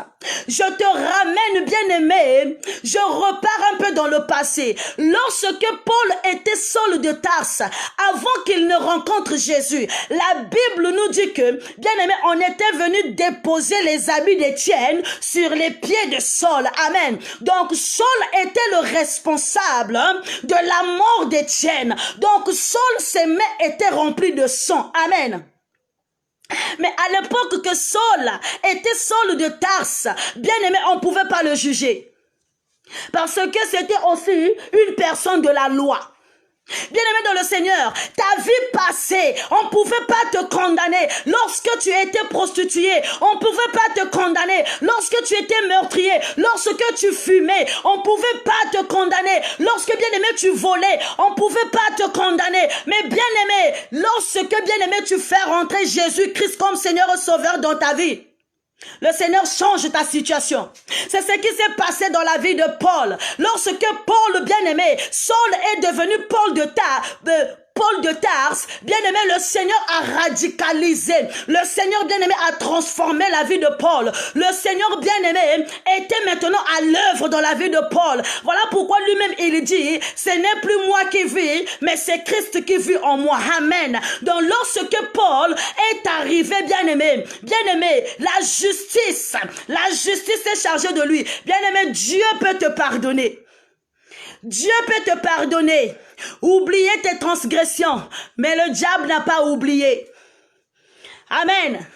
je te ramène, bien aimé, je repars un peu dans le passé. Lorsque Paul était Saul de Tarse, avant qu'il ne rencontre Jésus, la Bible nous dit que, bien aimé, on était venu déposer les habits d'Étienne sur les pieds de Saul. Amen. Donc Saul était le responsable de la mort d'Étienne. Donc Saul, ses mains étaient remplies de sang. Amen. Mais à l'époque que Saul était Saul de Tarse, bien aimé, on ne pouvait pas le juger. Parce que c'était aussi une personne de la loi. Bien-aimé dans le Seigneur, ta vie passée, on ne pouvait pas te condamner. Lorsque tu étais prostituée, on ne pouvait pas te condamner. Lorsque tu étais meurtrier, lorsque tu fumais, on ne pouvait pas te condamner. Lorsque, bien-aimé, tu volais, on ne pouvait pas te condamner. Mais bien-aimé, lorsque, bien-aimé, tu fais rentrer Jésus-Christ comme Seigneur et Sauveur dans ta vie, le Seigneur change ta situation. C'est ce qui s'est passé dans la vie de Paul. Lorsque Paul, bien-aimé, Saul est devenu Paul de Tarse, bien-aimé, le Seigneur a radicalisé. Le Seigneur, bien-aimé, a transformé la vie de Paul. Le Seigneur, bien-aimé, était maintenant à l'œuvre dans la vie de Paul. Voilà pourquoi lui-même, il dit, ce n'est plus moi qui vis, mais c'est Christ qui vit en moi. Amen. Donc, lorsque Paul est arrivé, bien-aimé, la justice est chargée de lui. Bien-aimé, Dieu peut te pardonner. Dieu peut te pardonner. Oublier tes transgressions, mais le diable n'a pas oublié. Amen.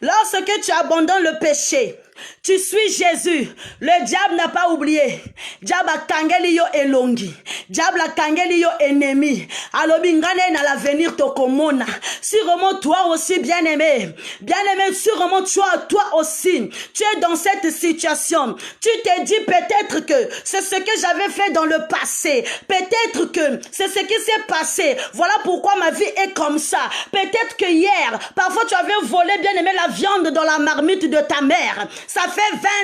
Lorsque tu abandonnes le péché, tu suis Jésus, le diable n'a pas oublié. Diable a kangeli yo elongi. Diable a kangeli yo ennemi. Alobingane na l'avenir tokomona. Sûrement toi aussi bien-aimé. Bien-aimé, sûrement toi aussi. Tu es dans cette situation. Tu te dis peut-être que c'est ce que j'avais fait dans le passé. Peut-être que c'est ce qui s'est passé. Voilà pourquoi ma vie est comme ça. Peut-être que hier, parfois tu avais volé, bien-aimé, la viande dans la marmite de ta mère. Ça fait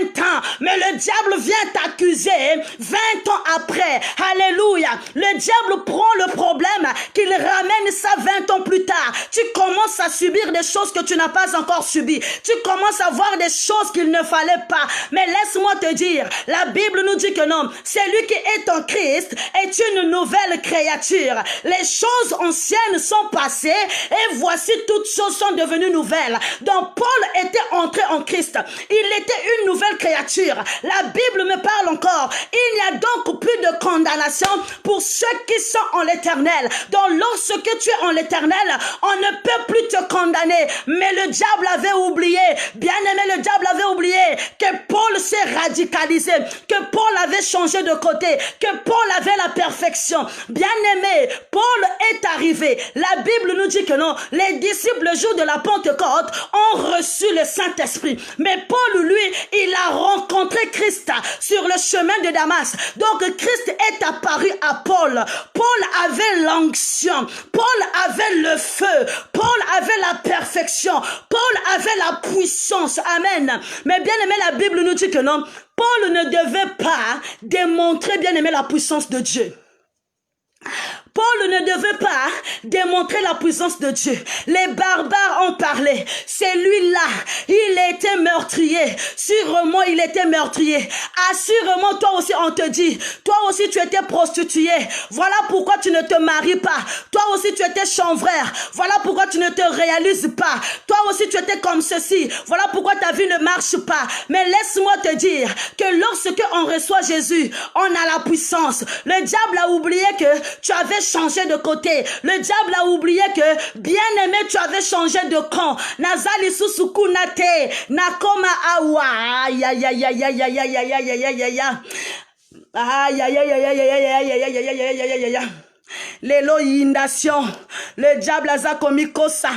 20 ans, mais le diable vient t'accuser 20 ans après. Alléluia. Le diable prend le problème qu'il ramène ça 20 ans plus tard. Tu commences à subir des choses que tu n'as pas encore subies. Tu commences à voir des choses qu'il ne fallait pas. Mais laisse-moi te dire, la Bible nous dit que non, celui qui est en Christ est une nouvelle créature. Les choses anciennes sont passées et voici toutes choses sont devenues nouvelles. Donc Paul était entré en Christ. Il il était une nouvelle créature. La Bible me parle encore. Il n'y a donc plus de condamnation pour ceux qui sont en l'Éternel. Donc lorsque tu es en l'Éternel, on ne peut plus te condamner. Mais le diable avait oublié, bien aimé, le diable avait oublié que Paul s'est radicalisé, que Paul avait changé de côté, que Paul avait la perfection. Bien aimé, Paul est arrivé. La Bible nous dit que non, les disciples le jour de la Pentecôte ont reçu le Saint-Esprit. Mais Paul, lui, il a rencontré Christ sur le chemin de Damas. Donc Christ est apparu à Paul. Paul avait l'onction. Paul avait le feu. Paul avait la perfection. Paul avait la puissance. Amen. Mais bien aimé, la Bible nous dit que non, Paul ne devait pas démontrer, bien aimé, la puissance de Dieu. Paul ne devait pas démontrer la puissance de Dieu. Les barbares ont parlé. Celui-là, il était meurtrier. Sûrement, il était meurtrier. Assurément, toi aussi, on te dit, toi aussi, tu étais prostituée. Voilà pourquoi tu ne te maries pas. Toi aussi, tu étais chanvrère. Voilà pourquoi tu ne te réalises pas. Toi aussi, tu étais comme ceci. Voilà pourquoi ta vie ne marche pas. Mais laisse-moi te dire que lorsque on reçoit Jésus, on a la puissance. Le diable a oublié que tu avais changé de côté. Le diable a oublié que, bien aimé, tu avais changé de camp. Nazali susuku nate, nakoma awa. Aïe, aïe, aïe, aïe, aïe, aïe, aïe, aïe, aïe, aïe, aïe, aïe. Aïe, aïe, aïe, aïe, aïe, aïe, aïe, aïe, aïe, aïe, aïe, aïe, aïe. L'élo inondation, le diable a commis ça,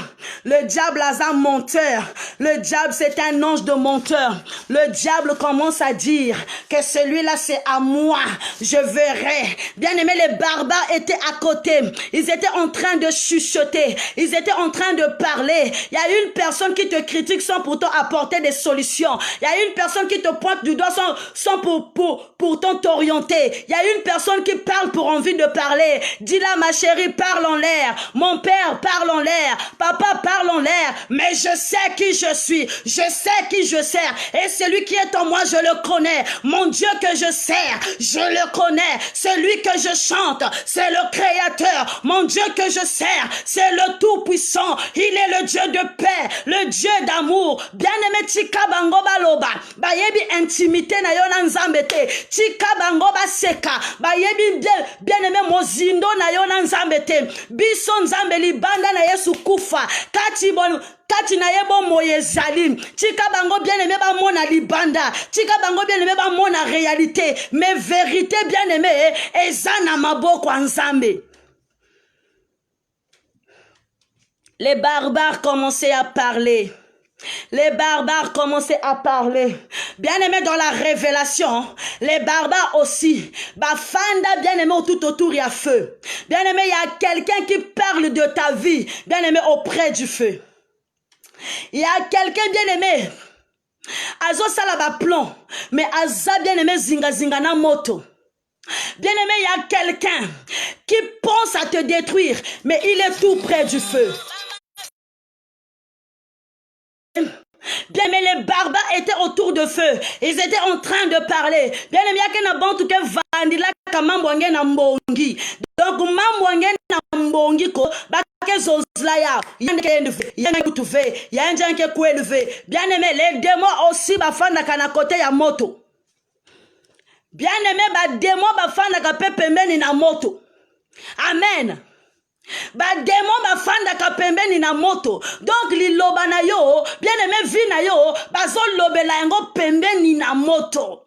le diable a menteur, le diable c'est un ange de menteur. Le diable commence à dire que celui-là c'est à moi, je verrai. Bien aimé, les barbares étaient à côté, ils étaient en train de chuchoter, ils étaient en train de parler. Il y a une personne qui te critique sans pourtant apporter des solutions. Il y a une personne qui te pointe du doigt sans pourtant t'orienter. Il y a une personne qui parle pour envie de parler. Dis-là, ma chérie, parle en l'air. Mon père, parle en l'air. Papa, parle en l'air. Mais je sais qui je suis. Je sais qui je sers. Et celui qui est en moi, je le connais. Mon Dieu que je sers, je le connais. Celui que je chante, c'est le Créateur. Mon Dieu que je sers, c'est le Tout-Puissant. Il est le Dieu de paix, le Dieu d'amour. Bien-aimé, Tika Bango Baloba. Bayebi intimité na yona nzambete. Tika Bango Baseka. Bayebi bien-aimé Mozindo na yona nzambete. Bison nzambeli banda na Yesu kufa. Kati na yebo moye zalim. Tika bango bien aimé ba mona libanda. Tika bango bien aimé ba mona réalité. Mais vérité bien aimé, ezana maboko nzambe. Les barbares commençaient à parler. Les barbares commençaient à parler. Bien aimé, dans la révélation, les barbares aussi. Bafanda, bien aimé, tout autour il y a feu. Bien aimé, il y a quelqu'un qui parle de ta vie. Bien aimé, auprès du feu. Il y a quelqu'un bien aimé. Azo salaba plomb. Mais aza bien aimé zinga zinga na moto. Bien aimé, il y a quelqu'un qui pense à te détruire. Mais il est tout près du feu. Bien aimé, les barbares étaient autour de feu. Ils étaient en train de parler. Bien aimé, il y a bon tout que vandila kamambwange na mbongi. Donc mambwange na mbongi ko bake zozlaya yande yande kutuve yande nke kuelevé. Bien aimé, les démons aussi bafanda kana côté ya moto. Bien aimé, ba démons bafanda ka pembeni na moto. Amen. Ba démon ba fanda ka pembeni na moto. Donc li loba na yo, bien aimé vi na yo, bazo lobela yango pembeni na moto.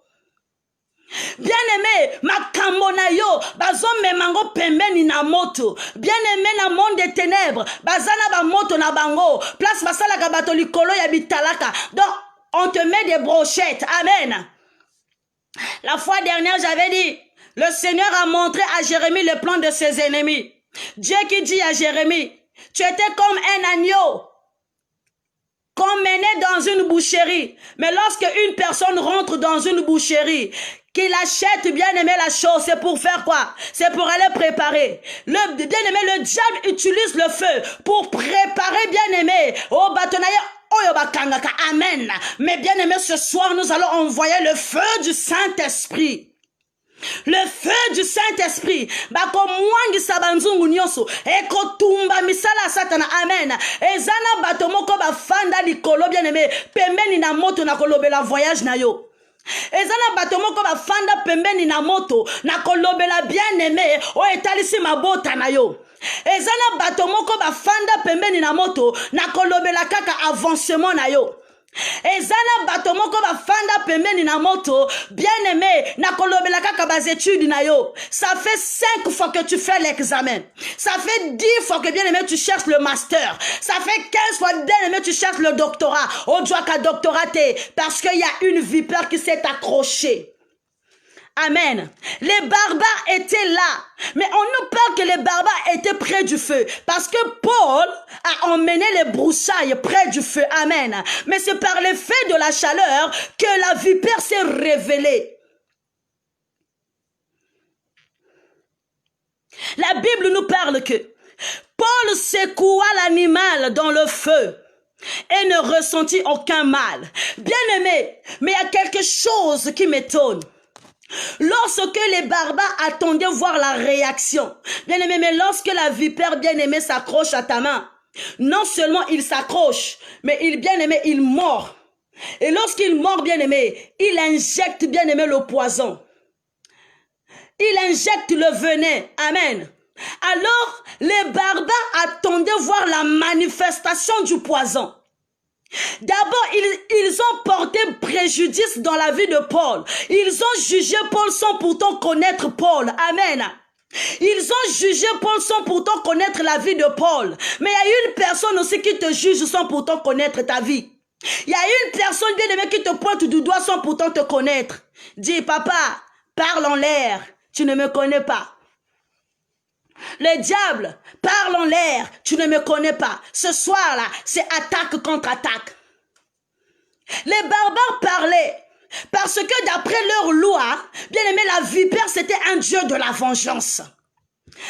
Bien aimé, makambo na yo, bazo memango pembeni na moto. Bien aimé na monde des ténèbres, bazana ba moto na bango, place basala ka bato likolo ya bitalaka. Donc on te met des brochettes. Amen. La fois dernière, j'avais dit, le Seigneur a montré à Jérémie le plan de ses ennemis. Dieu qui dit à Jérémie, tu étais comme un agneau qu'on menait dans une boucherie. Mais lorsque une personne rentre dans une boucherie, qu'il achète bien aimé la chose, c'est pour faire quoi? C'est pour aller préparer. Le bien aimé, le diable utilise le feu pour préparer bien aimé au bâtonnier. Amen. Mais bien aimé, ce soir, nous allons envoyer le feu du Saint-Esprit. Le feu du Saint-Esprit, bakomwangi sabanzungu nyonso, ekotumba misala satana, amen. Ezana batomoko bafanda likolo bien-aimé, pembeni na moto na kolobela voyage na yo. Ezana batomoko bafanda pembeni na moto na kolobela bien-aimé, o etalisi mabota na yo. Ezana batomoko bafanda pembeni na moto na kolobela kaka avancement na yo. Ezana batomoko bafanda pembeni na moto, bien-aimé, na kolobela kaka bas études na yo. Ça fait 5 fois que tu fais l'examen. Ça fait 10 fois que bien-aimé tu cherches le master. Ça fait 15 fois bien-aimé tu cherches le doctorat. On doit qu'à doctorater parce qu'il y a une vipère qui s'est accrochée. Amen. Les barbares étaient là. Mais on nous parle que les barbares étaient près du feu. Parce que Paul a emmené les broussailles près du feu. Amen. Mais c'est par l'effet de la chaleur que la vipère s'est révélée. La Bible nous parle que Paul secoua l'animal dans le feu et ne ressentit aucun mal. Bien-aimé, mais il y a quelque chose qui m'étonne. Lorsque les barbares attendaient voir la réaction, bien-aimé, mais lorsque la vipère bien-aimée s'accroche à ta main, non seulement il s'accroche, mais il bien-aimé, il mord. Et lorsqu'il mord bien-aimé, il injecte bien-aimé le poison. Il injecte le venin. Amen. Alors, les barbares attendaient voir la manifestation du poison. D'abord, ils ont porté préjudice dans la vie de Paul. Ils ont jugé Paul sans pourtant connaître Paul. Amen. Ils ont jugé Paul sans pourtant connaître la vie de Paul. Mais il y a une personne aussi qui te juge sans pourtant connaître ta vie. Il y a une personne bien aimée qui te pointe du doigt sans pourtant te connaître. Dis, papa, parle en l'air, tu ne me connais pas. Le diable parle en l'air, tu ne me connais pas. Ce soir-là, c'est attaque contre attaque. Les barbares parlaient parce que d'après leur loi, bien aimé, la vipère, c'était un dieu de la vengeance.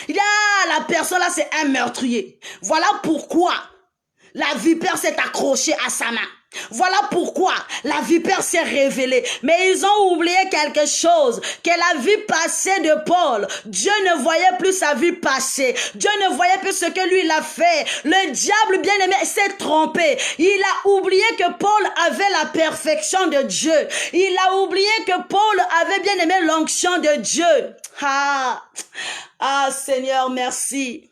La personne là, c'est un meurtrier. Voilà pourquoi la vipère s'est accrochée à sa main. Voilà pourquoi la vipère s'est révélée. Mais ils ont oublié quelque chose, que la vie passée de Paul, Dieu ne voyait plus sa vie passée. Dieu ne voyait plus ce que lui il a fait. Le diable bien-aimé s'est trompé. Il a oublié que Paul avait la perfection de Dieu. Il a oublié que Paul avait bien-aimé l'onction de Dieu. Ah Seigneur, merci.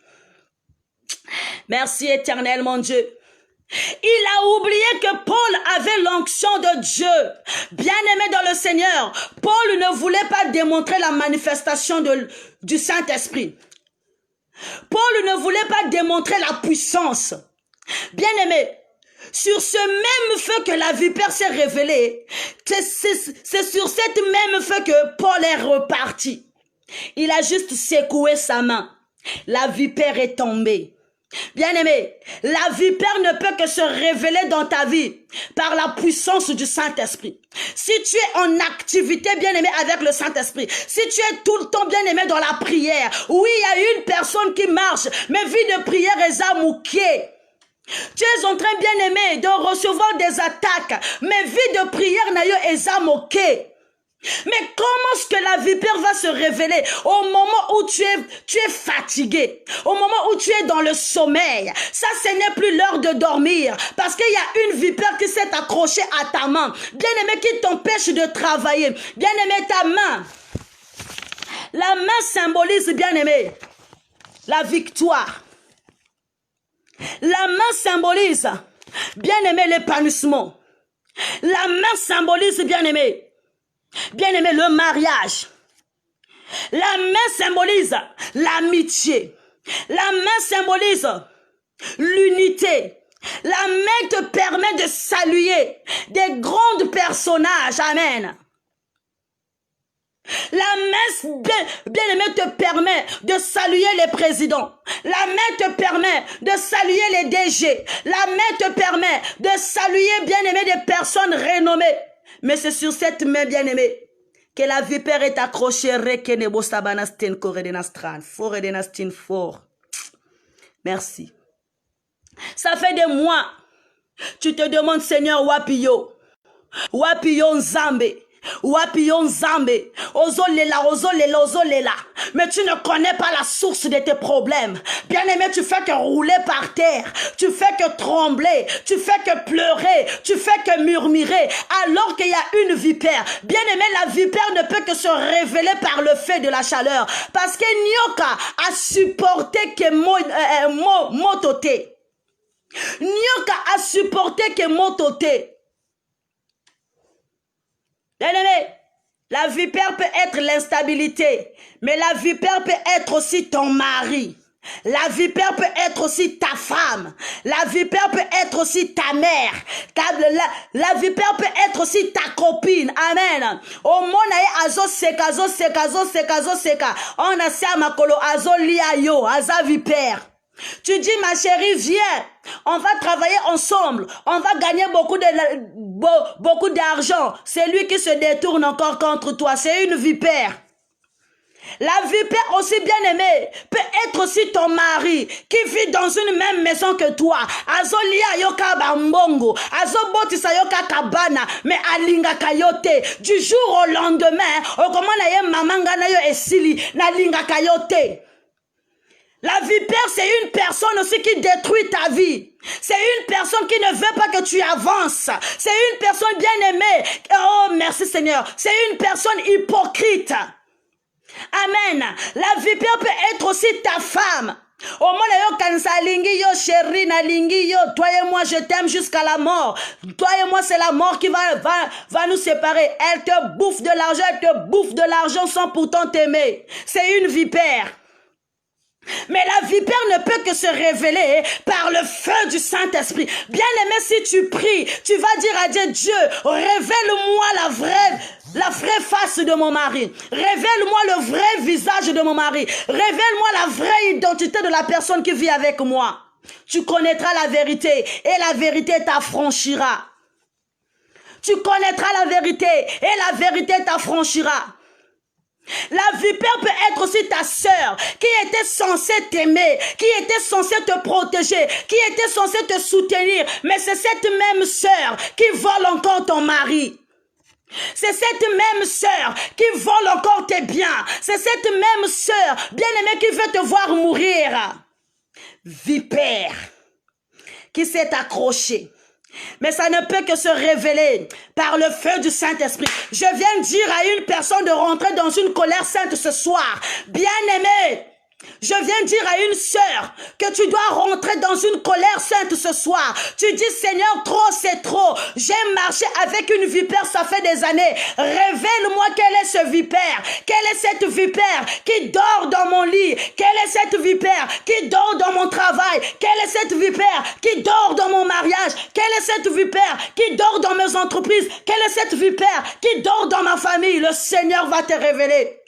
Merci éternel mon Dieu. Il a oublié que Paul avait l'onction de Dieu. Bien-aimé dans le Seigneur, Paul ne voulait pas démontrer la manifestation du Saint-Esprit. Paul ne voulait pas démontrer la puissance. Bien-aimé, sur ce même feu que la vipère s'est révélée, c'est sur cette même feu que Paul est reparti. Il a juste secoué sa main. La vipère est tombée. Bien-aimé, la vipère ne peut que se révéler dans ta vie par la puissance du Saint-Esprit. Si tu es en activité, bien-aimé, avec le Saint-Esprit, si tu es tout le temps, bien-aimé, dans la prière, oui, il y a une personne qui marche, mais vie de prière est amouquée. Tu es en train, bien-aimé, de recevoir des attaques, mais vie de prière est amouquée. Mais comment est-ce que la vipère va se révéler au moment où tu es fatigué, au moment où tu es dans le sommeil? Ça, ce n'est plus l'heure de dormir parce qu'il y a une vipère qui s'est accrochée à ta main. Bien-aimé, qui t'empêche de travailler. Bien-aimé, ta main. La main symbolise, bien-aimé, la victoire. La main symbolise, bien-aimé, l'épanouissement. La main symbolise, bien-aimé, le mariage. La main symbolise l'amitié. La main symbolise l'unité. La main te permet de saluer des grands personnages. Amen. La main, bien-aimé, te permet de saluer les présidents. La main te permet de saluer les DG. La main te permet de saluer, bien-aimé, des personnes renommées. Mais c'est sur cette main, bien-aimée, que la vipère est accrochée. Merci. Ça fait des mois. Tu te demandes, Seigneur, Wapiyo Nzambe. Wapion Zambé, Ozolela, Ozolela, Ozolela. Mais tu ne connais pas la source de tes problèmes. Bien-aimé, tu fais que rouler par terre. Tu fais que trembler. Tu fais que pleurer. Tu fais que murmurer. Alors qu'il y a une vipère. Bien-aimé, la vipère ne peut que se révéler par le fait de la chaleur. Parce que Nyoka a supporté que mototé. Nyoka a supporté que mototé. Bien-aimé, la vipère peut être l'instabilité, mais la vipère peut être aussi ton mari. La vipère peut être aussi ta femme. La vipère peut être aussi ta mère. La vipère peut être aussi ta copine. Amen. Au monde azo seka. On a ça makolo azo lia yo aza vipère. Tu dis ma chérie viens, on va travailler ensemble, on va gagner beaucoup d'argent. C'est lui qui se détourne encore contre toi, c'est une vipère. La vipère aussi bien aimée peut être aussi ton mari qui vit dans une même maison que toi. Azolia yoka bambongo, azobotisa yoka kabana, mais alinga kayote. Du jour au lendemain, okomana ye mamanga na yo esili na linga kayote. La vipère, c'est une personne aussi qui détruit ta vie. C'est une personne qui ne veut pas que tu avances. C'est une personne bien aimée. Oh, merci Seigneur. C'est une personne hypocrite. Amen. La vipère peut être aussi ta femme. Au moment yo kansa lingi yo chérie na lingi yo, toi et moi je t'aime jusqu'à la mort. Toi et moi c'est la mort qui va nous séparer. Elle te bouffe de l'argent, elle te bouffe de l'argent sans pourtant t'aimer. C'est une vipère. Mais la vipère ne peut que se révéler par le feu du Saint-Esprit. Bien-aimé, si tu pries, tu vas dire à Dieu, Dieu, révèle-moi la vraie face de mon mari. Révèle-moi le vrai visage de mon mari. Révèle-moi la vraie identité de la personne qui vit avec moi. Tu connaîtras la vérité et la vérité t'affranchira. Tu connaîtras la vérité et la vérité t'affranchira. La vipère peut être aussi ta sœur qui était censée t'aimer, qui était censée te protéger, qui était censée te soutenir. Mais c'est cette même sœur qui vole encore ton mari. C'est cette même sœur qui vole encore tes biens. C'est cette même sœur bien-aimée qui veut te voir mourir. Vipère qui s'est accrochée. Mais ça ne peut que se révéler par le feu du Saint-Esprit. Je viens dire à une personne de rentrer dans une colère sainte ce soir. Bien-aimé, je viens dire à une sœur que tu dois rentrer dans une colère sainte ce soir. Tu dis, Seigneur, trop c'est trop. J'ai marché avec une vipère, ça fait des années. Révèle-moi quelle est ce vipère. Quelle est cette vipère qui dort dans mon lit? Quelle est cette vipère qui dort dans mon travail? Quelle est cette vipère qui dort dans mon mariage? Quelle est cette vipère qui dort dans mes entreprises? Quelle est cette vipère qui dort dans ma famille? Le Seigneur va te révéler.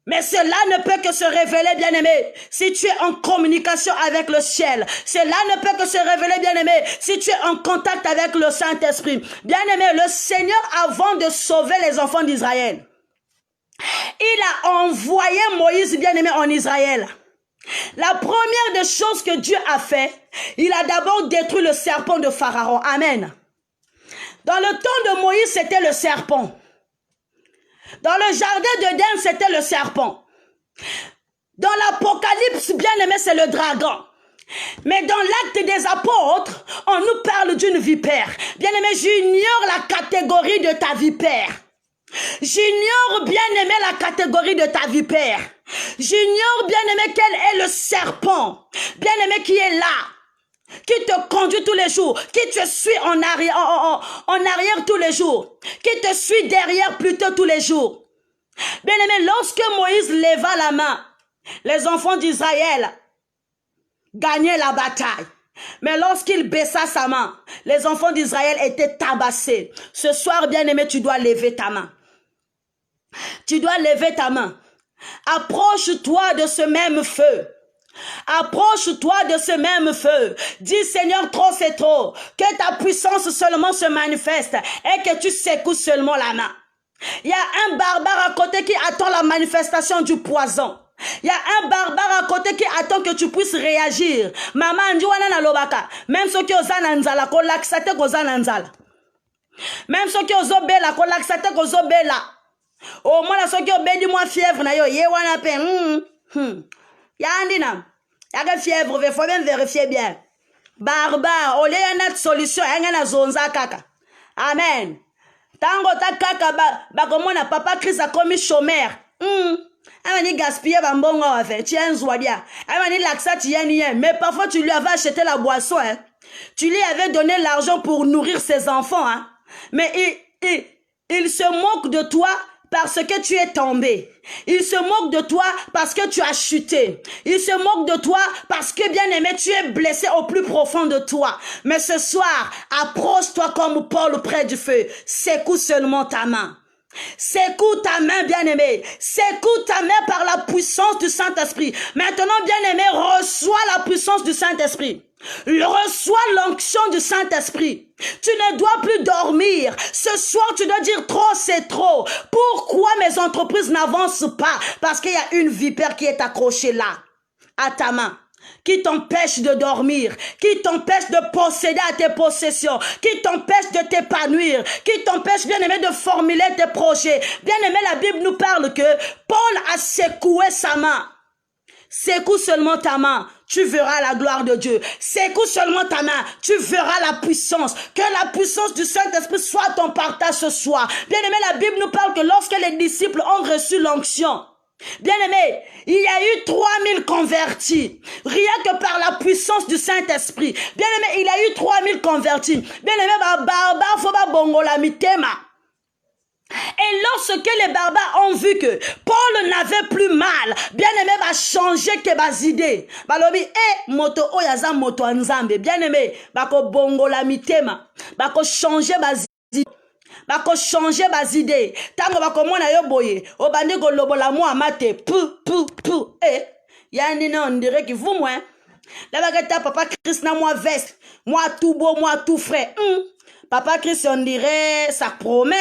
Mais cela ne peut que se révéler, bien-aimé, si tu es en communication avec le ciel. Cela ne peut que se révéler, bien-aimé, si tu es en contact avec le Saint-Esprit. Bien-aimé, le Seigneur, avant de sauver les enfants d'Israël, il a envoyé Moïse, bien-aimé, en Israël. La première des choses que Dieu a fait, il a d'abord détruit le serpent de Pharaon. Amen. Dans le temps de Moïse, c'était le serpent. Dans le jardin d'Éden, c'était le serpent. Dans l'Apocalypse, bien aimé, c'est le dragon. Mais dans l'acte des apôtres, on nous parle d'une vipère. Bien aimé, j'ignore la catégorie de ta vipère. J'ignore, bien aimé, la catégorie de ta vipère. J'ignore, bien aimé, quel est le serpent. Bien aimé, qui est là. Qui te conduit tous les jours, qui te suit en arrière tous les jours, qui te suit derrière plutôt tous les jours. Bien aimé, lorsque Moïse leva la main, les enfants d'Israël gagnaient la bataille. Mais lorsqu'il baissa sa main, les enfants d'Israël étaient tabassés. Ce soir, bien aimé, tu dois lever ta main. Tu dois lever ta main. Approche-toi de ce même feu. Approche-toi de ce même feu. Dis, Seigneur, trop c'est trop. Que ta puissance seulement se manifeste et que tu secoues seulement la main. Il y a un barbare à côté qui attend la manifestation du poison. Il y a un barbare à côté qui attend que tu puisses réagir. Maman, même ceux qui osent nanzala, ko laksate ko zananzala. Même ceux qui osent bela, qu'on l'accepte qu'on ose bela. Au moins, ceux qui ont béni moi fièvre, na yo, ye wana pe, Yandina, y'a fièvre, il faut même vérifier bien. Barbare, au lieu y a une solution, y a une zonza kaka. Amen. Tango ta kaka, comment na papa Christ a commis chômeur. Amani gaspiller bambongo a fait, tu es un zoadia. Amani l'accent, tu es mais parfois tu lui avais acheté la boisson, hein. Tu lui avais donné l'argent pour nourrir ses enfants, hein. Mais il se moque de toi parce que tu es tombé. Il se moque de toi parce que tu as chuté. Il se moque de toi parce que, bien aimé, tu es blessé au plus profond de toi. Mais ce soir, approche-toi comme Paul auprès du feu. Secoue seulement ta main. Secoue ta main, bien-aimé. Secoue ta main par la puissance du Saint-Esprit. Maintenant, bien-aimé, reçois la puissance du Saint-Esprit. Reçois l'onction du Saint-Esprit. Tu ne dois plus dormir. Ce soir, tu dois dire trop, c'est trop. Pourquoi mes entreprises n'avancent pas? Parce qu'il y a une vipère qui est accrochée là, à ta main, qui t'empêche de dormir, qui t'empêche de posséder à tes possessions, qui t'empêche de t'épanouir, qui t'empêche, bien-aimé, de formuler tes projets. Bien-aimé, la Bible nous parle que Paul a secoué sa main. Secoue seulement ta main, tu verras la gloire de Dieu. Secoue seulement ta main, tu verras la puissance. Que la puissance du Saint-Esprit soit ton partage ce soir. Bien-aimé, la Bible nous parle que lorsque les disciples ont reçu l'onction, bien-aimé, il y a eu 3000 convertis. Rien que par la puissance du Saint-Esprit. Bien-aimé, il y a eu 3000 convertis. Bien-aimé, barbar, faut pas bongola mitema. Et lorsque les barbares ont vu que Paul n'avait plus mal, bien-aimé va changer que bas idées. Balobi moto oyaza moto anzambe. Bien-aimé, bako bongola mitema, bako changer bas idées. Bako changer bas idées. Tango bako mona yo boye, obandi go lobola mo amate pou. Yani non, on dirait que vous moi. La baguette papa Christ na moi veste, moi tout beau, moi tout frais. Papa Christ on dirait ça promet.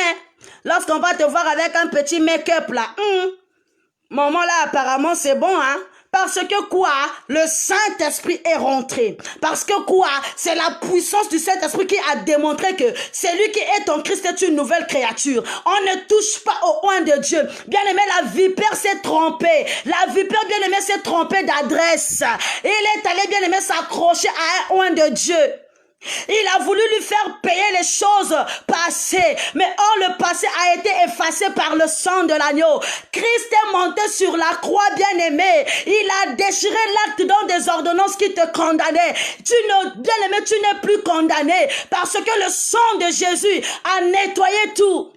Lorsqu'on va te voir avec un petit make-up là, maman là apparemment c'est bon, hein? Parce que quoi? Le Saint-Esprit est rentré. Parce que quoi? C'est la puissance du Saint-Esprit qui a démontré que celui qui est en Christ est une nouvelle créature. On ne touche pas au oint de Dieu. Bien-aimé, la vipère s'est trompée. La vipère, bien-aimé, s'est trompée d'adresse. Il est allé, bien-aimé, s'accrocher à un oint de Dieu. Il a voulu lui faire payer les choses passées. Mais or le passé a été effacé par le sang de l'agneau. Christ est monté sur la croix, bien-aimé. Il a déchiré l'acte dans des ordonnances qui te condamnaient. Bien-aimé, tu n'es plus condamné. Parce que le sang de Jésus a nettoyé tout.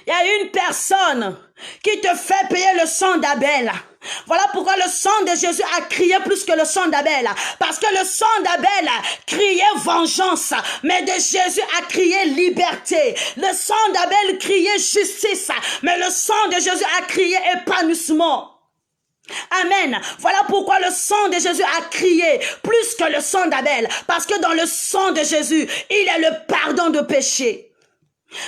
Il y a une personne qui te fait payer le sang d'Abel. Voilà pourquoi le sang de Jésus a crié plus que le sang d'Abel. Parce que le sang d'Abel criait vengeance, mais de Jésus a crié liberté. Le sang d'Abel criait justice, mais le sang de Jésus a crié épanouissement. Amen. Voilà pourquoi le sang de Jésus a crié plus que le sang d'Abel. Parce que dans le sang de Jésus, il y a le pardon de péché.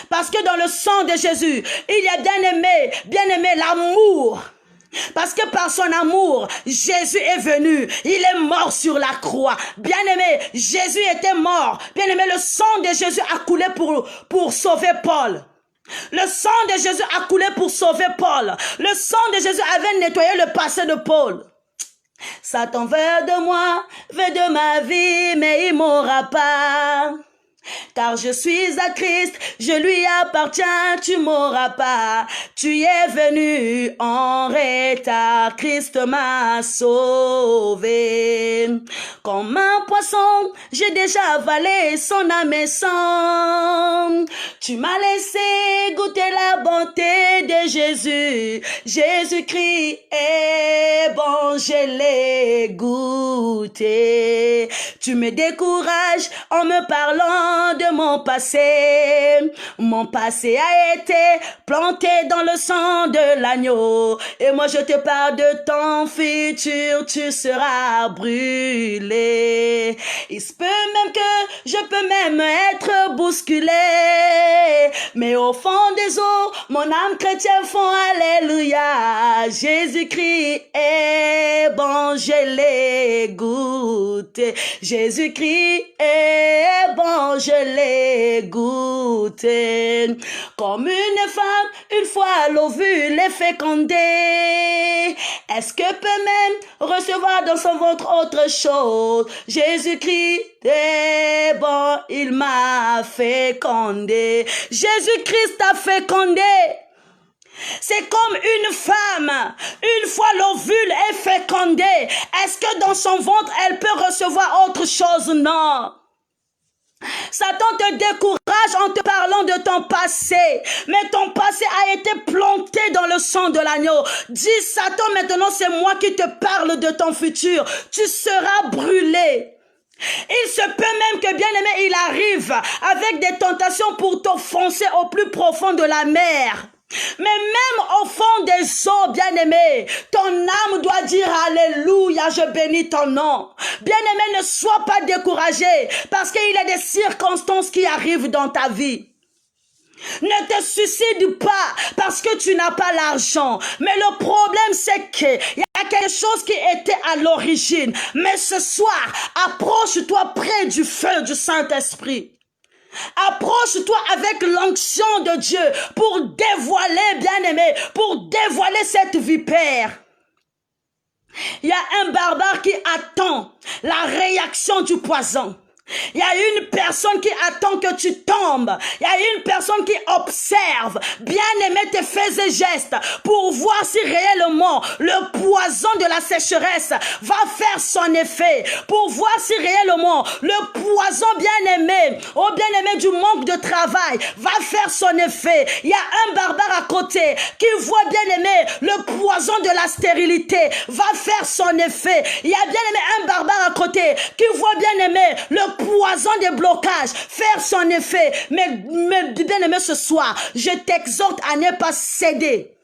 Parce que dans le sang de Jésus, il y a bien-aimé, l'amour. Parce que par son amour, Jésus est venu. Il est mort sur la croix. Bien-aimé, Jésus était mort. Bien-aimé, le sang de Jésus a coulé pour sauver Paul. Le sang de Jésus a coulé pour sauver Paul. Le sang de Jésus avait nettoyé le passé de Paul. Satan veut de moi, veut de ma vie, mais il m'aura pas. Car je suis à Christ, je lui appartiens, tu m'auras pas. Tu es venu en retard, Christ m'a sauvé. Comme un poisson, j'ai déjà avalé son âme et sang. Tu m'as laissé goûter la bonté de Jésus. Jésus-Christ est bon, je l'ai goûté. Tu me décourages en me parlant de mon passé. Mon passé a été planté dans le sang de l'agneau. Et moi je te parle de ton futur, tu seras brûlé. Il se peut même que je peux même être bousculé. mais au fond des eaux, mon âme chrétienne font alléluia. Jésus-Christ est bon, je l'ai goûté. Jésus-Christ est bon, je l'ai goûté. Comme une femme, une fois l'ovule est fécondé, est-ce que peut même recevoir dans son ventre autre chose? Jésus-Christ est bon, il m'a fécondé. Jésus-Christ a fécondé. C'est comme une femme, une fois l'ovule est fécondé, est-ce que dans son ventre elle peut recevoir autre chose? Non. Satan te décourage en te parlant de ton passé, mais ton passé a été planté dans le sang de l'agneau. Dis Satan, maintenant c'est moi qui te parle de ton futur. Tu seras brûlé. Il se peut même que, bien-aimé, il arrive avec des tentations pour t'offenser au plus profond de la mer. Mais même au fond des eaux, bien-aimé, ton âme doit dire alléluia, je bénis ton nom. Bien-aimé, ne sois pas découragé parce qu'il y a des circonstances qui arrivent dans ta vie. Ne te suicide pas parce que tu n'as pas l'argent. Mais le problème, c'est qu'il y a quelque chose qui était à l'origine. Mais ce soir, approche-toi près du feu du Saint-Esprit. Approche-toi avec l'onction de Dieu pour dévoiler, bien-aimé, pour dévoiler cette vipère. Il y a un barbare qui attend la réaction du poison. Il y a une personne qui attend que tu tombes. Il y a une personne qui observe, bien aimé tes faits et gestes, pour voir si réellement le poison de la sécheresse va faire son effet. Pour voir si réellement le poison bien aimé, oh bien aimé du manque de travail, va faire son effet. Il y a un barbare à côté qui voit bien aimé le poison de la stérilité va faire son effet. Il y a bien aimé un barbare à côté qui voit bien aimé le poison des blocages faire son effet. Mais bien aimé, ce soir, je t'exhorte à ne pas céder,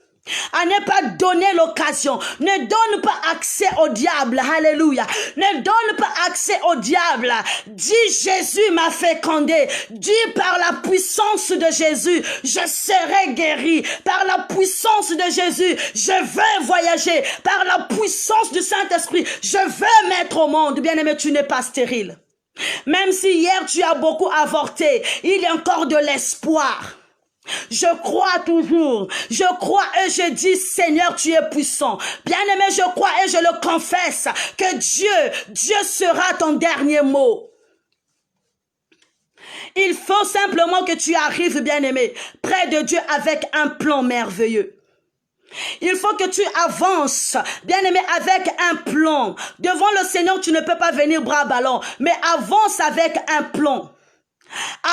à ne pas donner l'occasion. Ne donne pas accès au diable. Alléluia. Ne donne pas accès au diable. Dis Jésus m'a fécondé. Dis par la puissance de Jésus, je serai guéri. Par la puissance de Jésus, je vais voyager. Par la puissance du Saint-Esprit, je vais mettre au monde. Bien-aimé, tu n'es pas stérile. Même si hier tu as beaucoup avorté, il y a encore de l'espoir. Je crois toujours, je crois et je dis Seigneur tu es puissant. Bien-aimé, je crois et je le confesse que Dieu sera ton dernier mot. Il faut simplement que tu arrives, bien-aimé, près de Dieu avec un plan merveilleux. Il faut que tu avances, bien-aimé, avec un plan. Devant le Seigneur, tu ne peux pas venir bras ballants, mais avance avec un plan.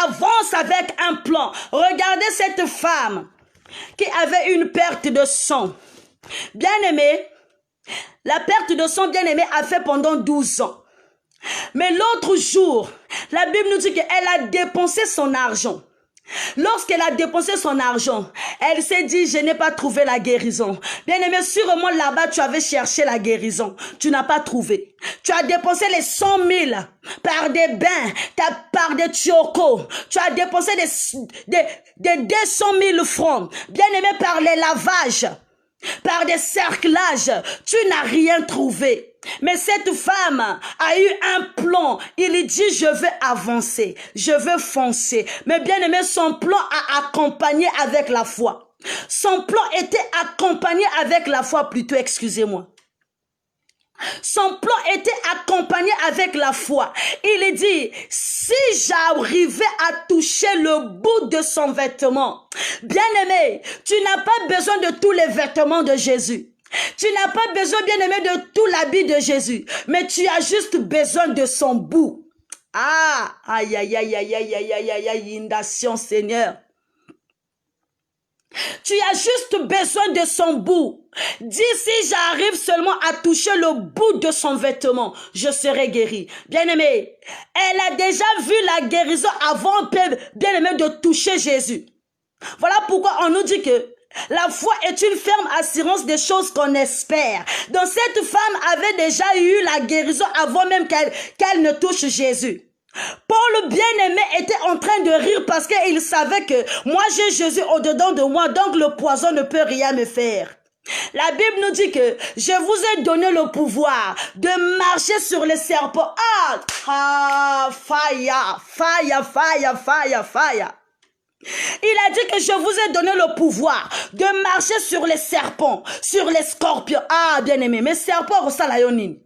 Avance avec un plan. Regardez cette femme qui avait une perte de sang. Bien-aimé, la perte de sang, bien-aimé, a fait pendant 12 ans. Mais l'autre jour, la Bible nous dit qu'elle a dépensé son argent. Lorsqu'elle a dépensé son argent, elle s'est dit, je n'ai pas trouvé la guérison. Bien-aimé, sûrement là-bas, tu avais cherché la guérison. Tu n'as pas trouvé. Tu as dépensé les 100 000 par des bains, par des tiocos. Tu as dépensé des 200 000 francs. Bien-aimé, par les lavages, par des cerclages. Tu n'as rien trouvé. Mais cette femme a eu un plan. Il dit, je veux avancer, je veux foncer. Mais bien aimé, son plan a accompagné avec la foi. Son plan était accompagné avec la foi plutôt, excusez-moi. Son plan était accompagné avec la foi. Il dit, si j'arrivais à toucher le bout de son vêtement, bien aimé, tu n'as pas besoin de tous les vêtements de Jésus. Tu n'as pas besoin, bien-aimé, de tout l'habit de Jésus, mais tu as juste besoin de son bout. Ah, aïe, aïe, aïe, aïe, aïe, aïe, aïe, aïe, aïe, inondation, Seigneur. Tu as juste besoin de son bout. Dis, si j'arrive seulement à toucher le bout de son vêtement, je serai guéri. Bien-aimé, elle a déjà vu la guérison avant, bien-aimé, de toucher Jésus. Voilà pourquoi on nous dit que la foi est une ferme assurance des choses qu'on espère. Donc cette femme avait déjà eu la guérison avant même qu'elle ne touche Jésus. Paul bien-aimé était en train de rire parce qu'il savait que moi j'ai Jésus au-dedans de moi, donc le poison ne peut rien me faire. La Bible nous dit que je vous ai donné le pouvoir de marcher sur les serpents. Fire, fire, fire, fire, fire. Il a dit que je vous ai donné le pouvoir de marcher sur les serpents, sur les scorpions. Bien-aimé, mais serpents, ça la yonine.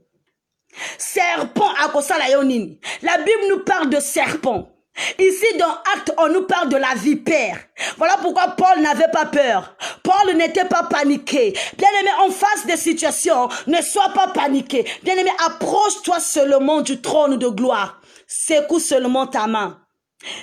Serpent à kosala yo nini. La Bible nous parle de serpent. Ici dans Actes, on nous parle de la vipère. Voilà pourquoi Paul n'avait pas peur. Paul n'était pas paniqué. Bien-aimé, en face des situations, ne sois pas paniqué. Bien-aimé, approche-toi seulement du trône de gloire. Secoue seulement ta main.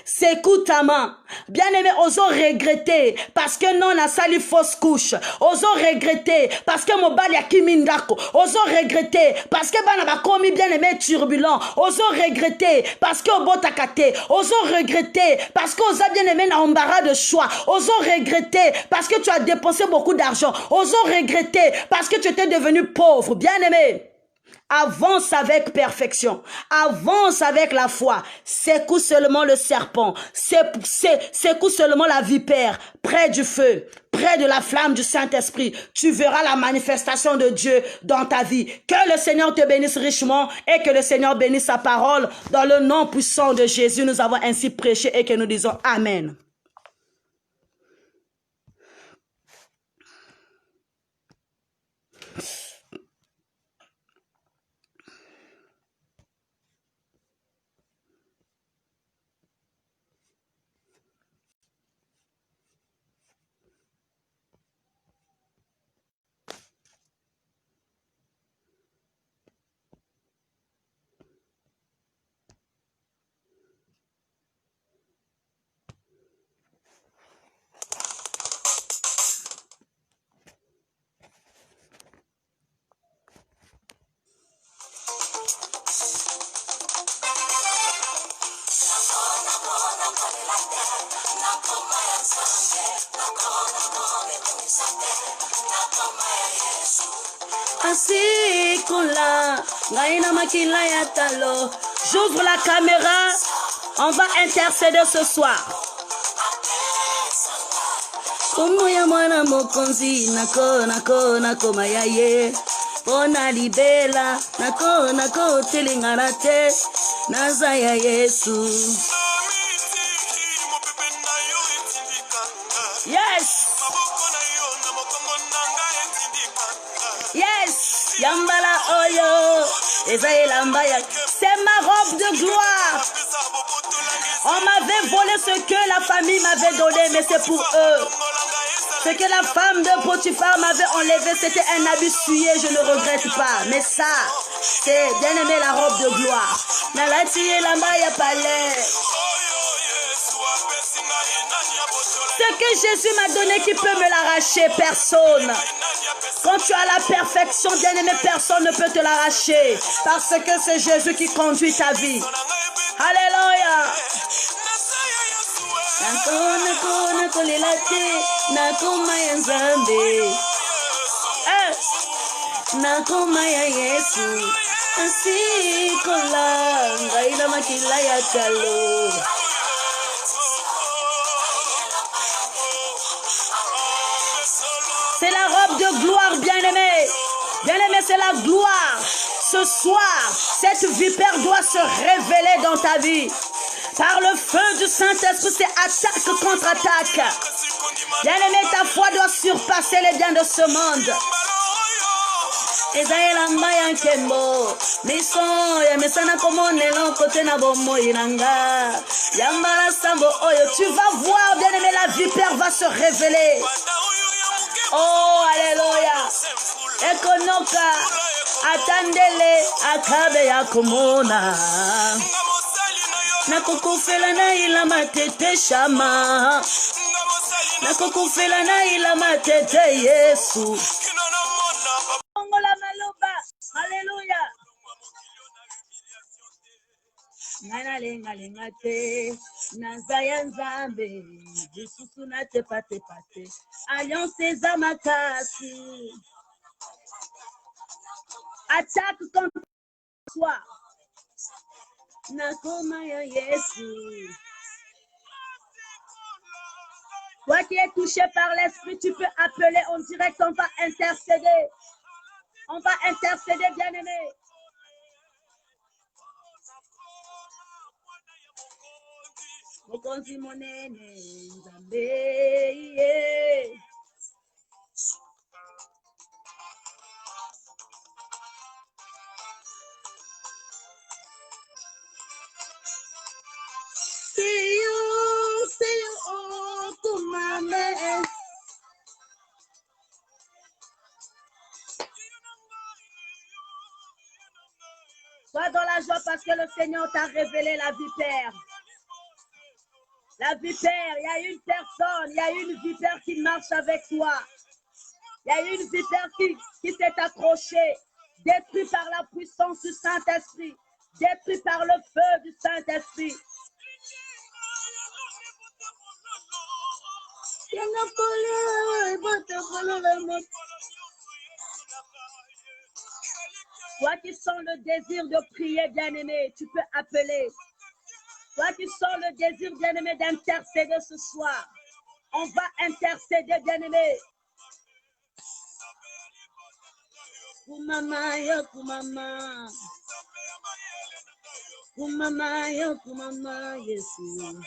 Secoue ta main. Bien-aimé, osons regretter parce que non a sali fausse couche. Osons regretter parce que mon bal y a kimindako. Osons regretter parce que bana ba komi bien-aimé turbulent. Osons regretter parce que obotakate. Osons regretter parce que osa bien-aimé na embarras de choix. Osons regretter parce que tu as dépensé beaucoup d'argent. Osons regretter parce que tu étais devenu pauvre. Bien-aimé, avance avec perfection. Avance avec la foi. Secoue seulement le serpent. Secoue seulement la vipère. Près du feu. Près de la flamme du Saint-Esprit. Tu verras la manifestation de Dieu dans ta vie. Que le Seigneur te bénisse richement et que le Seigneur bénisse sa parole. Dans le nom puissant de Jésus, nous avons ainsi prêché et que nous disons Amen. Ainsi kola, ngaina makila ya talo. J'ouvre la caméra, on va intercéder ce soir. Omoya mwana mokonzi, nako mayaye. Ona libela, nako telingarate, nazaya Yesu. Yes! Yes! Yambala oyo, c'est ma robe de gloire. On m'avait volé ce que la famille m'avait donné, mais c'est pour eux. Ce que la femme de Potiphar m'avait enlevé, c'était un habit souillé, je ne regrette pas. Mais ça, c'est bien aimé la robe de gloire. Ce que Jésus m'a donné, qui peut me l'arracher? Personne. Quand tu as la perfection, bien-aimé, personne ne peut te l'arracher. Parce que c'est Jésus qui conduit ta vie. Alléluia. C'est la robe de gloire, bien-aimé. Bien-aimé, c'est la gloire. Ce soir, cette vipère doit se révéler dans ta vie. Par le feu du Saint-Esprit, c'est attaque contre attaque. Bien-aimé, ta foi doit surpasser les biens de ce monde. Tu vas voir, bien-aimé, la vipère va se révéler. Oh, alléluia. Ekonoka, atandele, akabe ya kumona. Nakukufela na ila matete shama. Nakukufela na ila matete Yesu. Ongola maluba, alléluia. Nana lenga lenga te, nazaya nzambe, Jisusu na te pate pate, alliance za makasi. Attaque contre toi. Nakomaya Yesu. Toi qui es touché par l'esprit, tu peux appeler en direct, on va intercéder. On va intercéder, bien-aimé. Mokonzi monene Nzambe. See you, oh, kumame. Sois dans la joie parce que le Seigneur t'a révélé la vipère. La vipère, il y a une personne, il y a une vipère qui marche avec toi. Il y a une vipère qui s'est accrochée, détruite par la puissance du Saint-Esprit, détruite par le feu du Saint-Esprit. Toi qui sens le désir de prier, bien-aimé, tu peux appeler. Toi qui sens le désir, bien-aimé, d'intercéder ce soir, on va intercéder, bien-aimé. Kumama yo kumama. Kumama yo kumama Yesu.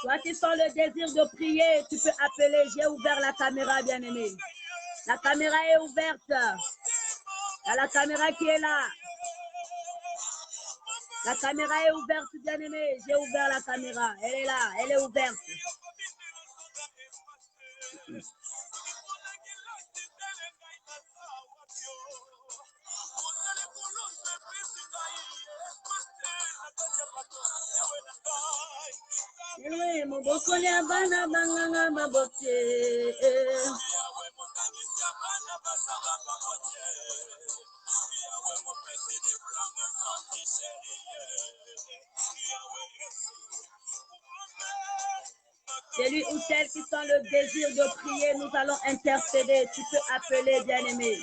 Toi qui sens le désir de prier, tu peux appeler. J'ai ouvert la caméra, bien-aimé. La caméra est ouverte. Il y a la caméra qui est là. La caméra est ouverte, bien-aimé. J'ai ouvert la caméra. Elle est là. Elle est ouverte. Celui ou celle qui sent le désir de prier, nous allons intercéder. Tu peux appeler, bien-aimé.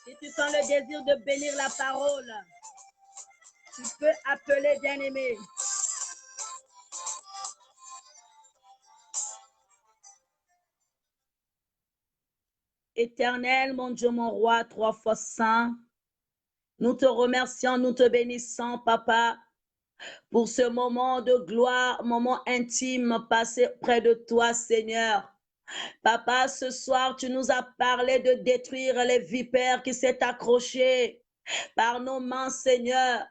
Si tu sens le désir de bénir la parole, tu peux appeler, bien-aimé. Éternel, mon Dieu, mon roi, 3 fois saint, nous te remercions, nous te bénissons, Papa, pour ce moment de gloire, moment intime passé près de toi, Seigneur. Papa, ce soir, tu nous as parlé de détruire les vipères qui s'est accrochées par nos mains, Seigneur.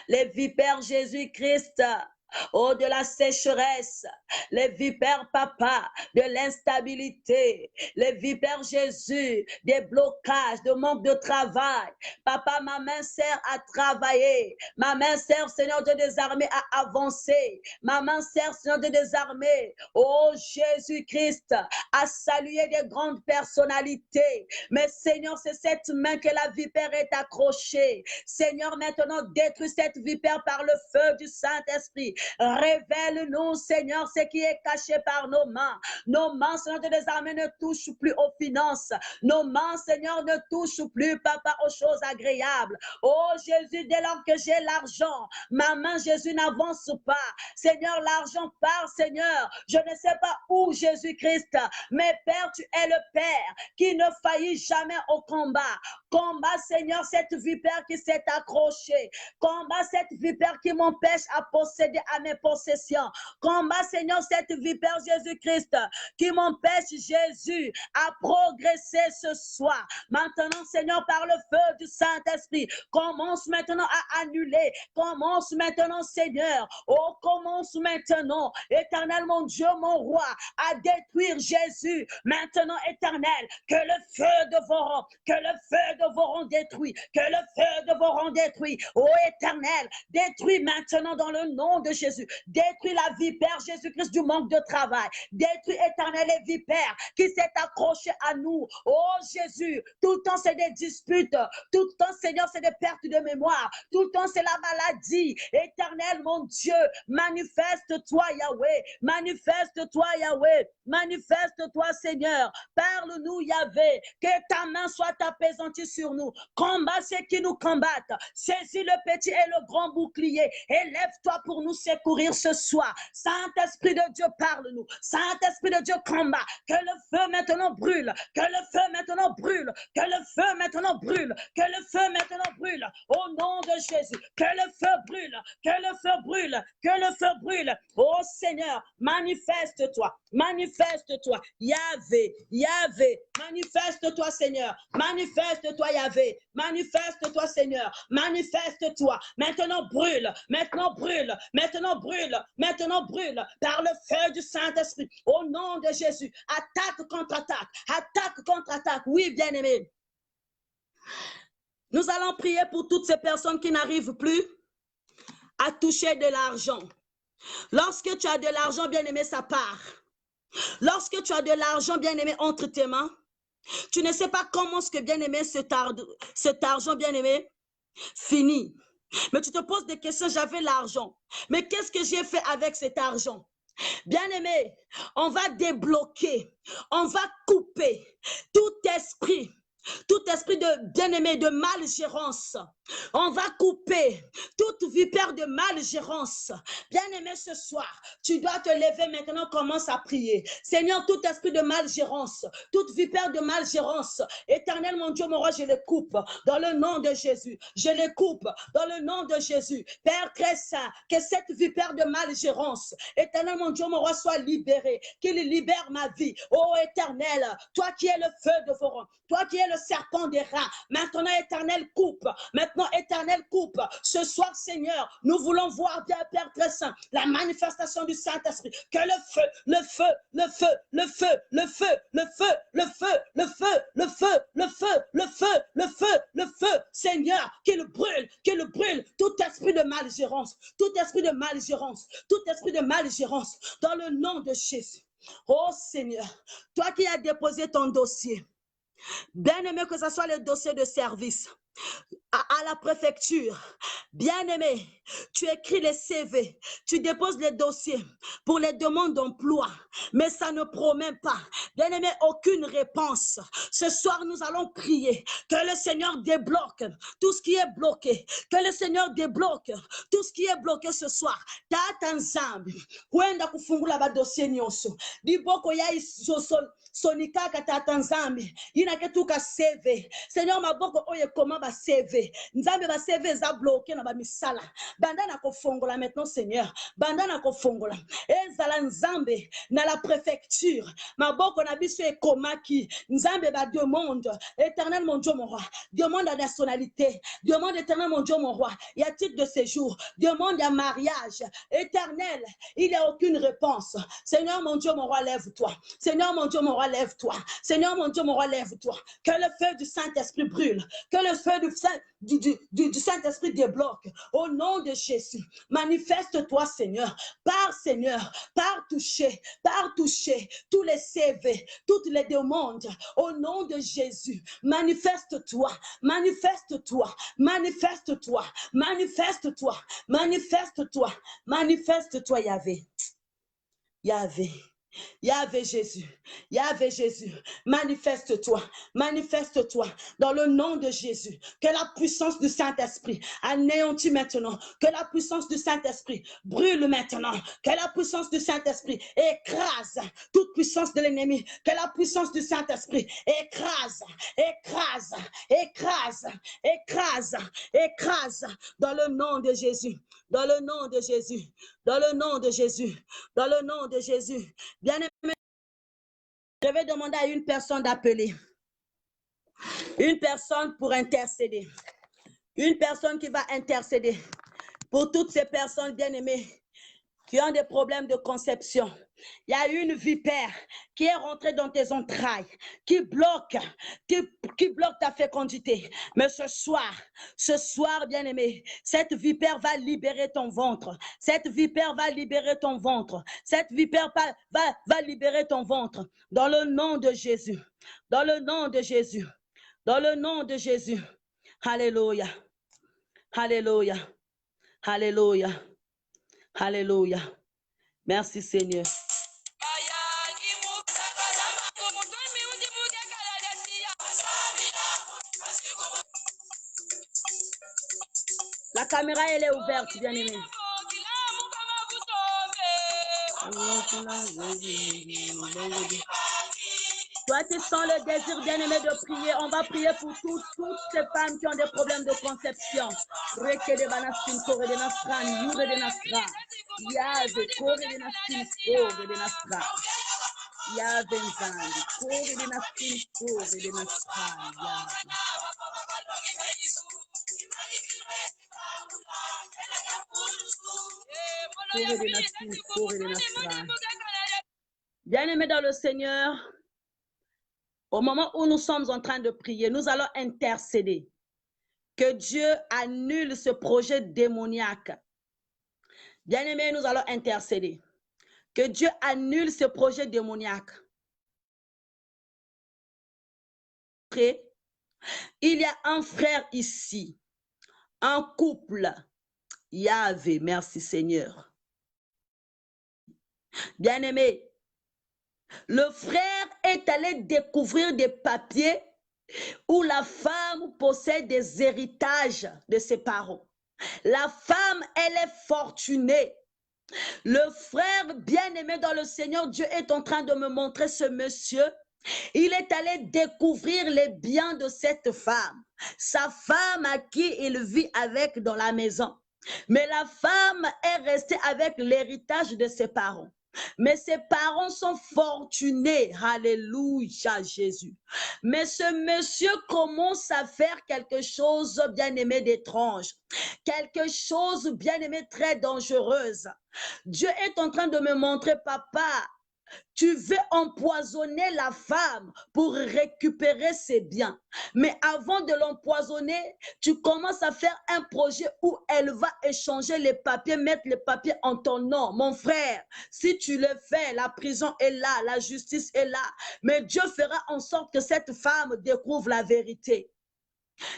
Les vipères Jésus-Christ, oh, de la sécheresse, les vipères, Papa, de l'instabilité, les vipères, Jésus, des blocages, de manque de travail. Papa, ma main sert à travailler. Ma main sert, Seigneur Dieu des armées, à avancer. Ma main sert, Seigneur Dieu des armées, oh Jésus-Christ, à saluer des grandes personnalités. Mais Seigneur, c'est cette main que la vipère est accrochée. Seigneur, maintenant, détruis cette vipère par le feu du Saint-Esprit. Révèle-nous, Seigneur, ce qui est caché par nos mains. Nos mains, Seigneur Dieu des armées, ne touchent plus aux finances. Nos mains, Seigneur, ne touchent plus, Papa, aux choses agréables. Oh Jésus, dès lors que j'ai l'argent, ma main, Jésus, n'avance pas. Seigneur, l'argent part, Seigneur. Je ne sais pas où, Jésus-Christ, mais Père, tu es le Père qui ne faillit jamais au combat. Combat, Seigneur, cette vipère qui s'est accrochée. Combat cette vipère qui m'empêche à posséder à mes possessions. Combat, Seigneur, cette vipère Jésus-Christ qui m'empêche, Jésus, à progresser ce soir. Maintenant, Seigneur, par le feu du Saint-Esprit, commence maintenant à annuler. Commence maintenant, Seigneur. Oh, commence maintenant, éternel, mon Dieu, mon roi, à détruire, Jésus, Jésus, maintenant éternel, que le feu dévorant détruit, que le feu dévorant détruit, ô éternel, détruis maintenant dans le nom de Jésus, détruis la vipère Jésus-Christ du manque de travail, détruis éternel les vipères qui s'est accroché à nous, oh Jésus, tout le temps c'est des disputes, tout le temps Seigneur c'est des pertes de mémoire, tout le temps c'est la maladie, éternel mon Dieu, manifeste-toi Yahweh, manifeste-toi Yahweh, manifeste-toi Seigneur, parle-nous Yahweh, que ta main soit apaisantie sur nous, combat ceux qui nous combattent, saisis le petit et le grand bouclier, élève-toi pour nous secourir ce soir, Saint-Esprit de Dieu parle-nous, Saint-Esprit de Dieu combat, que le feu maintenant brûle, que le feu maintenant brûle, que le feu maintenant brûle, que le feu maintenant brûle, au nom de Jésus, que le feu brûle, que le feu brûle, que le feu brûle, oh Seigneur, manifeste-toi, manifeste-toi, Yahvé, Yahvé, manifeste-toi Seigneur, manifeste-toi Yahvé, manifeste-toi Seigneur, manifeste-toi, maintenant brûle, maintenant brûle, maintenant brûle, maintenant brûle, par le feu du Saint-Esprit, au nom de Jésus, attaque contre attaque, attaque contre attaque, oui bien-aimé. Nous allons prier pour toutes ces personnes qui n'arrivent plus à toucher de l'argent. Lorsque tu as de l'argent, bien-aimé, ça part. Lorsque tu as de l'argent, bien-aimé, entre tes mains, tu ne sais pas comment ce que, bien-aimé, cet argent, bien-aimé, finit. Mais tu te poses des questions, j'avais l'argent. Mais qu'est-ce que j'ai fait avec cet argent? Bien-aimé, on va débloquer, on va couper tout esprit de bien-aimé, de malgérance. On va couper toute vipère de malgérance. Bien-aimé, ce soir, tu dois te lever maintenant, commence à prier. Seigneur, tout esprit de malgérance, toute vipère de malgérance, éternel mon Dieu, mon roi, je les coupe dans le nom de Jésus. Je les coupe dans le nom de Jésus. Père très saint, que cette vipère de malgérance, éternel mon Dieu, mon roi, soit libérée, qu'il libère ma vie. Oh éternel, toi qui es le feu de Voron, toi qui es le serpent des rats, maintenant éternel coupe, maintenant éternel coupe. Ce soir Seigneur, nous voulons voir bien Père très saint, la manifestation du Saint-Esprit, que le feu, le feu, le feu, le feu, le feu, le feu, le feu, le feu, le feu, le feu, le feu, le feu, le feu, Seigneur, qu'il brûle tout esprit de malgérance, tout esprit de malgérance, tout esprit de malgérance, dans le nom de Jésus. Oh Seigneur, toi qui as déposé ton dossier, bien-aimé, que ce soit le dossier de service, à la préfecture, bien-aimé, tu écris les CV, tu déposes les dossiers pour les demandes d'emploi, mais ça ne promet pas, bien-aimé, aucune réponse. Ce soir, nous allons prier que le Seigneur débloque tout ce qui est bloqué, que le Seigneur débloque tout ce qui est bloqué ce soir. Tata nzambi, kwenda kufungula ba dossier nyonso, diboko ya sonika tata nzambi, inaketuka CV. Seigneur, maboko oye koma ba CV. Nzambe ba CV za bloqué na ba misala. Banda na kofongola maintenant Seigneur. Banda na kofongola. Ezala nzambe na la préfecture. Maboko na biso e komaki. Nzambe ba demande. Éternel mon Dieu mon roi. Demande la nationalité. Demande éternel mon Dieu mon roi. Il y a titre de séjour. Demande un mariage. Éternel, il n'y a aucune réponse. Seigneur mon Dieu mon roi, lève-toi. Seigneur mon Dieu mon roi, lève-toi. Seigneur mon Dieu mon roi, lève-toi. Que le feu du Saint-Esprit brûle. Que le feu du Saint-Esprit débloque. Au nom de Jésus, manifeste-toi Seigneur. Par toucher tous les CV, toutes les demandes. Au nom de Jésus, manifeste-toi, manifeste-toi, manifeste-toi, manifeste-toi, manifeste-toi, manifeste-toi Yahvé. Yahvé. Yahvé Jésus, Yahvé Jésus, manifeste-toi, manifeste-toi dans le nom de Jésus, que la puissance du Saint-Esprit anéantit maintenant, que la puissance du Saint-Esprit brûle maintenant, que la puissance du Saint-Esprit écrase toute puissance de l'ennemi, que la puissance du Saint-Esprit écrase, écrase, écrase, écrase, écrase dans le nom de Jésus, dans le nom de Jésus, dans le nom de Jésus, dans le nom de Jésus. Bien-aimé, je vais demander à une personne d'appeler. Une personne pour intercéder. Une personne qui va intercéder pour toutes ces personnes bien-aimées qui ont des problèmes de conception. Il y a une vipère qui est rentrée dans tes entrailles, qui bloque ta fécondité. Mais ce soir, bien-aimé, cette vipère va libérer ton ventre. Cette vipère va libérer ton ventre. Cette vipère va libérer ton ventre. Dans le nom de Jésus. Dans le nom de Jésus. Dans le nom de Jésus. Alléluia. Alléluia. Alléluia. Alléluia. Merci Seigneur. La caméra, elle est ouverte, bien-aimé. Toi, tu sens le désir, bien-aimé, de prier. On va prier pour toutes ces femmes qui ont des problèmes de conception. Bien-aimés dans le Seigneur, au moment où nous sommes en train de prier, nous allons intercéder. Que Dieu annule ce projet démoniaque. Bien-aimés, nous allons intercéder. Que Dieu annule ce projet démoniaque. Il y a un frère ici, un couple. Yahvé, merci Seigneur. Bien-aimé, le frère est allé découvrir des papiers où la femme possède des héritages de ses parents. La femme, elle est fortunée. Le frère bien-aimé dans le Seigneur, Dieu est en train de me montrer ce monsieur. Il est allé découvrir les biens de cette femme. Sa femme à qui il vit avec dans la maison. Mais la femme est restée avec l'héritage de ses parents. Mais ses parents sont fortunés. Alléluia, Jésus. Mais ce monsieur commence à faire quelque chose, bien-aimé, d'étrange. Quelque chose, bien-aimé, très dangereuse. Dieu est en train de me montrer, papa, tu veux empoisonner la femme pour récupérer ses biens. Mais avant de l'empoisonner, tu commences à faire un projet où elle va échanger les papiers, mettre les papiers en ton nom. Mon frère, si tu le fais, la prison est là, la justice est là. Mais Dieu fera en sorte que cette femme découvre la vérité.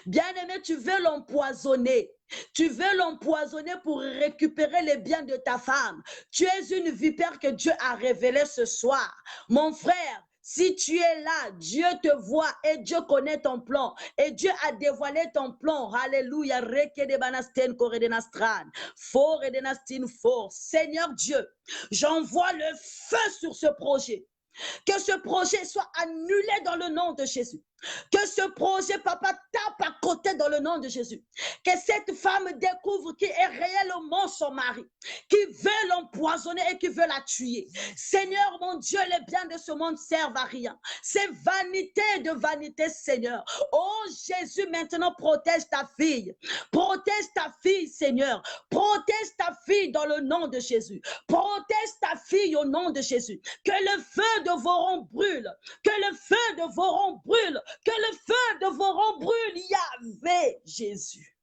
Bien-aimé, tu veux l'empoisonner. Tu veux l'empoisonner pour récupérer les biens de ta femme. Tu es une vipère que Dieu a révélée ce soir. Mon frère, si tu es là, Dieu te voit et Dieu connaît ton plan. Et Dieu a dévoilé ton plan. Alléluia. Seigneur Dieu, j'envoie le feu sur ce projet. Que ce projet soit annulé dans le nom de Jésus. Que ce projet, papa, tape à côté dans le nom de Jésus. Que cette femme découvre qui est réellement son mari, qui veut l'empoisonner et qui veut la tuer. Seigneur, mon Dieu, les biens de ce monde servent à rien. C'est vanité de vanité, Seigneur. Oh Jésus, maintenant protège ta fille. Protège ta fille, Seigneur. Protège ta fille dans le nom de Jésus. Protège ta fille au nom de Jésus. Que le feu de Voron brûle. Que le feu de Voron brûle. Que le feu de Voron brûle, Yahvé, Jésus.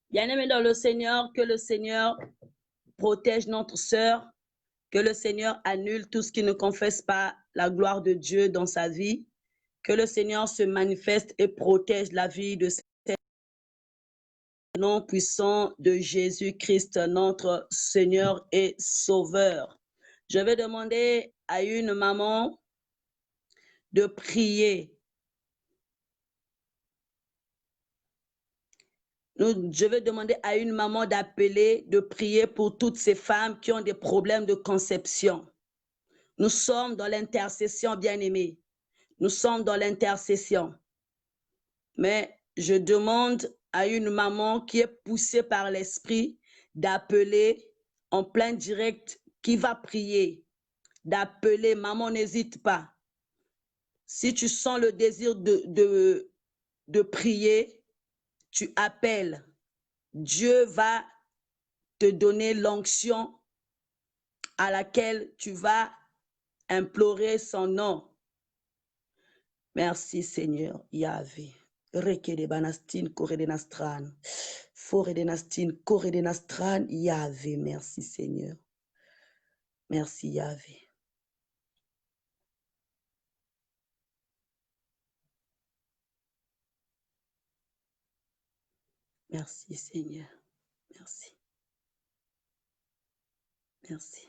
Bien-aimés dans le Seigneur, que le Seigneur protège notre sœur, que le Seigneur annule tout ce qui ne confesse pas la gloire de Dieu dans sa vie, que le Seigneur se manifeste et protège la vie de cette nom puissant de Jésus-Christ, notre Seigneur et Sauveur. Je vais demander à une maman de prier. Je vais demander à une maman d'appeler, de prier pour toutes ces femmes qui ont des problèmes de conception. Nous sommes dans l'intercession, bien-aimés. Nous sommes dans l'intercession. Mais je demande à une maman qui est poussée par l'esprit d'appeler en plein direct, qui va prier, d'appeler. Maman, n'hésite pas. Si tu sens le désir de prier, tu appelles. Dieu va te donner l'onction à laquelle tu vas implorer son nom. Merci Seigneur, Yahvé. Rekede banastin koredenastran. Foredenastin koredenastran, Yahvé. Merci Seigneur. Merci Yahvé. Merci Seigneur. Merci. Merci.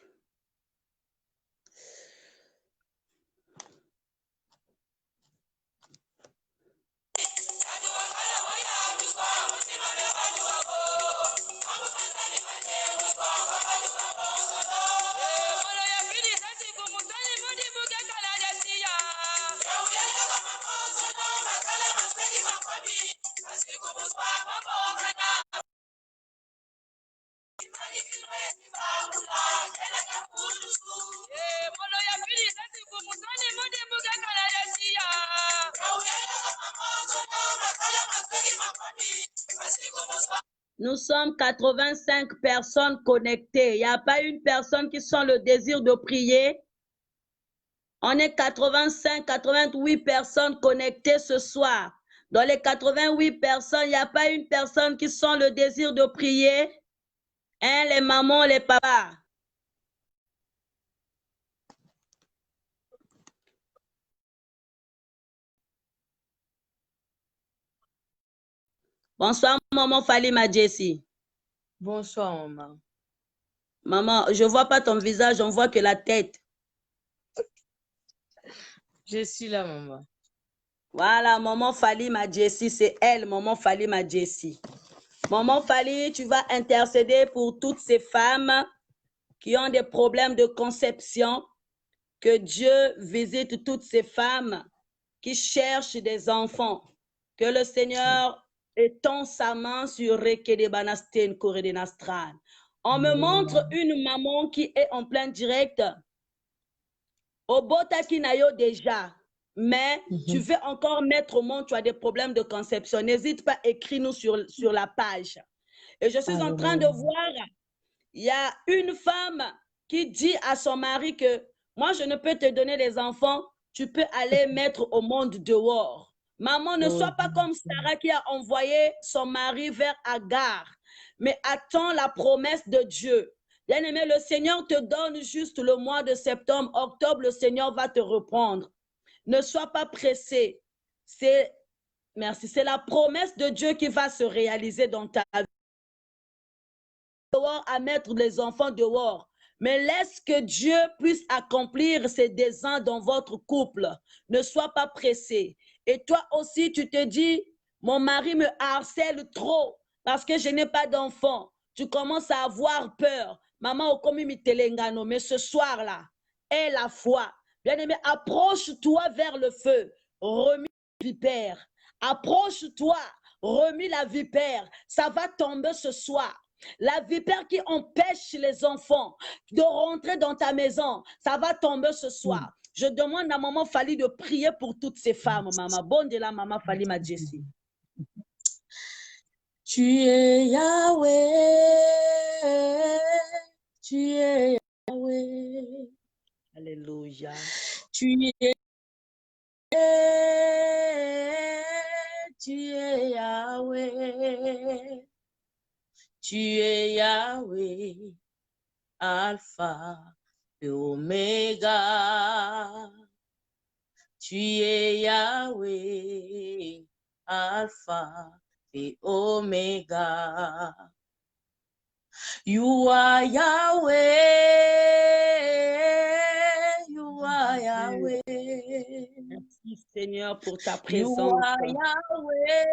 Nous sommes 85 personnes connectées. Il n'y a pas une personne qui sent le désir de prier. On est 85, 88 personnes connectées ce soir. Dans les 88 personnes, il n'y a pas une personne qui sent le désir de prier. Hein, les mamans, les papas. Bonsoir, maman Falima Jessie. Bonsoir, maman. Maman, je ne vois pas ton visage, on voit que la tête. Je suis là, maman. Voilà, maman Falima Jessie, c'est elle, maman Falima Jessie. Maman Fali, tu vas intercéder pour toutes ces femmes qui ont des problèmes de conception. Que Dieu visite toutes ces femmes qui cherchent des enfants. Que le Seigneur étend sa main sur Rekede Banasten Koredenastran. On me montre une maman qui est en plein direct. Obota Kinayo déjà. Mais tu veux encore mettre au monde, tu as des problèmes de conception. N'hésite pas, écris-nous sur la page. Et je suis en train de voir, il y a une femme qui dit à son mari que moi, je ne peux te donner les enfants, tu peux aller mettre au monde dehors. Maman, ne sois pas comme Sarah qui a envoyé son mari vers Agar, mais attends la promesse de Dieu. Bien-aimé, le Seigneur te donne juste le mois de septembre, octobre, le Seigneur va te reprendre. Ne sois pas pressé. Merci, c'est la promesse de Dieu qui va se réaliser dans ta vie. Dehors à mettre les enfants dehors, mais laisse que Dieu puisse accomplir ses désirs dans votre couple. Ne sois pas pressé. Et toi aussi, tu te dis, mon mari me harcèle trop parce que je n'ai pas d'enfant. Tu commences à avoir peur. Maman, mais ce soir-là, aie la foi. Bien-aimé, approche-toi vers le feu. Remis la vipère. Approche-toi. Remis la vipère. Ça va tomber ce soir. La vipère qui empêche les enfants de rentrer dans ta maison, ça va tomber ce soir. Je demande à maman Fali de prier pour toutes ces femmes, maman. Bonne de la maman Fali, ma Jessie. Tu es Yahweh, tu es Yahweh. Alléluia. Tu es Tu es Yahweh. Tu es Yahweh. Alpha et Oméga. Tu es Yahweh. Alpha et Oméga. You are Yahweh. You are Yahweh. Merci Seigneur pour ta You présence. are Yahweh.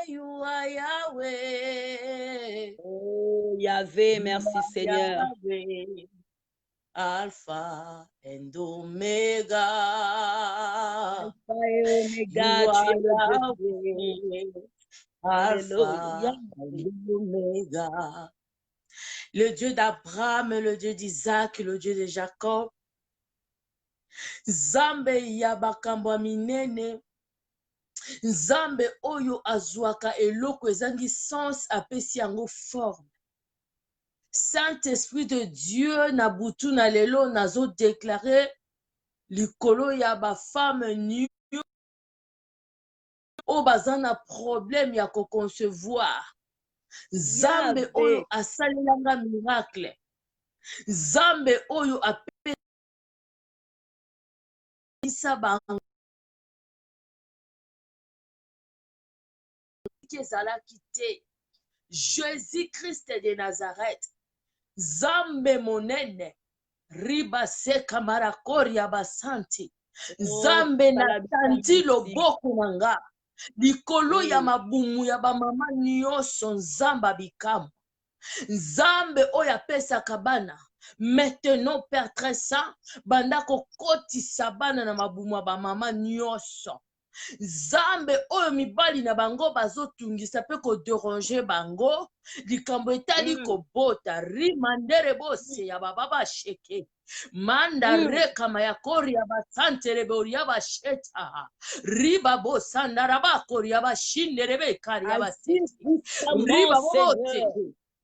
You are Yahweh. Oh Yahvé, merci Seigneur. Yahweh. Alpha and Omega. Alpha et Oméga, You tu are es le Dieu. Yahweh. Alléluia. Alpha and Omega. Le Dieu d'Abraham, le Dieu d'Isaac, le Dieu de Jacob. Nzambe ya bakambo minene. Nzambe oyo azwaka eloko ezangi sens apesi yango forme. Saint-Esprit de Dieu na butu na lelo nazo déclarer likolo ya ba femme nu o bazana problème ya ko concevoir. Nzambe oyo asalelanga miracle. Nzambe oyo apesa bango ezalaki te. Jésus-Christ de Nazareth. Nzambe monene. Riba seka marakori ya basanti. Nzambe na tanti loboko nanga. Likolo ya mabumu ya bamama nyonso nzambe abikamu. Nzambe oyo apesaka bana. Maintenant Père très saint, banda kokotisa bana na mabumu ya bamama nyonso. Nzambe oyo mibali na bango bazotungisa pe ko déranger bango. Likambo etali kobota rimandere bose ya baba sheke. Manda reka mayakori ya basantere bori ya basheta. Riba bosanda rabakori ya bashindere bekari ya baseti. Riba bote.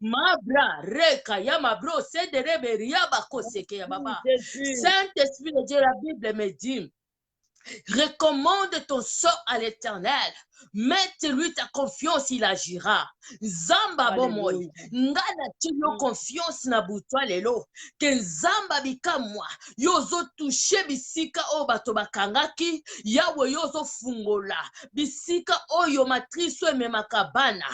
Mabra reka ya mabro sedere ya bakoseke ya baba. Saint-Esprit de Dieu, la Bible me dit, recommande ton sort à l'Éternel. Mets-lui ta confiance, il agira. Zamba bomoy. Ngana tilo confiance na butwa lelo. Que zamba bikamwa. Yozo touche bisika o bato bakangaki. Yawe yozo fungola. Bisika oyo matrice e memakabana.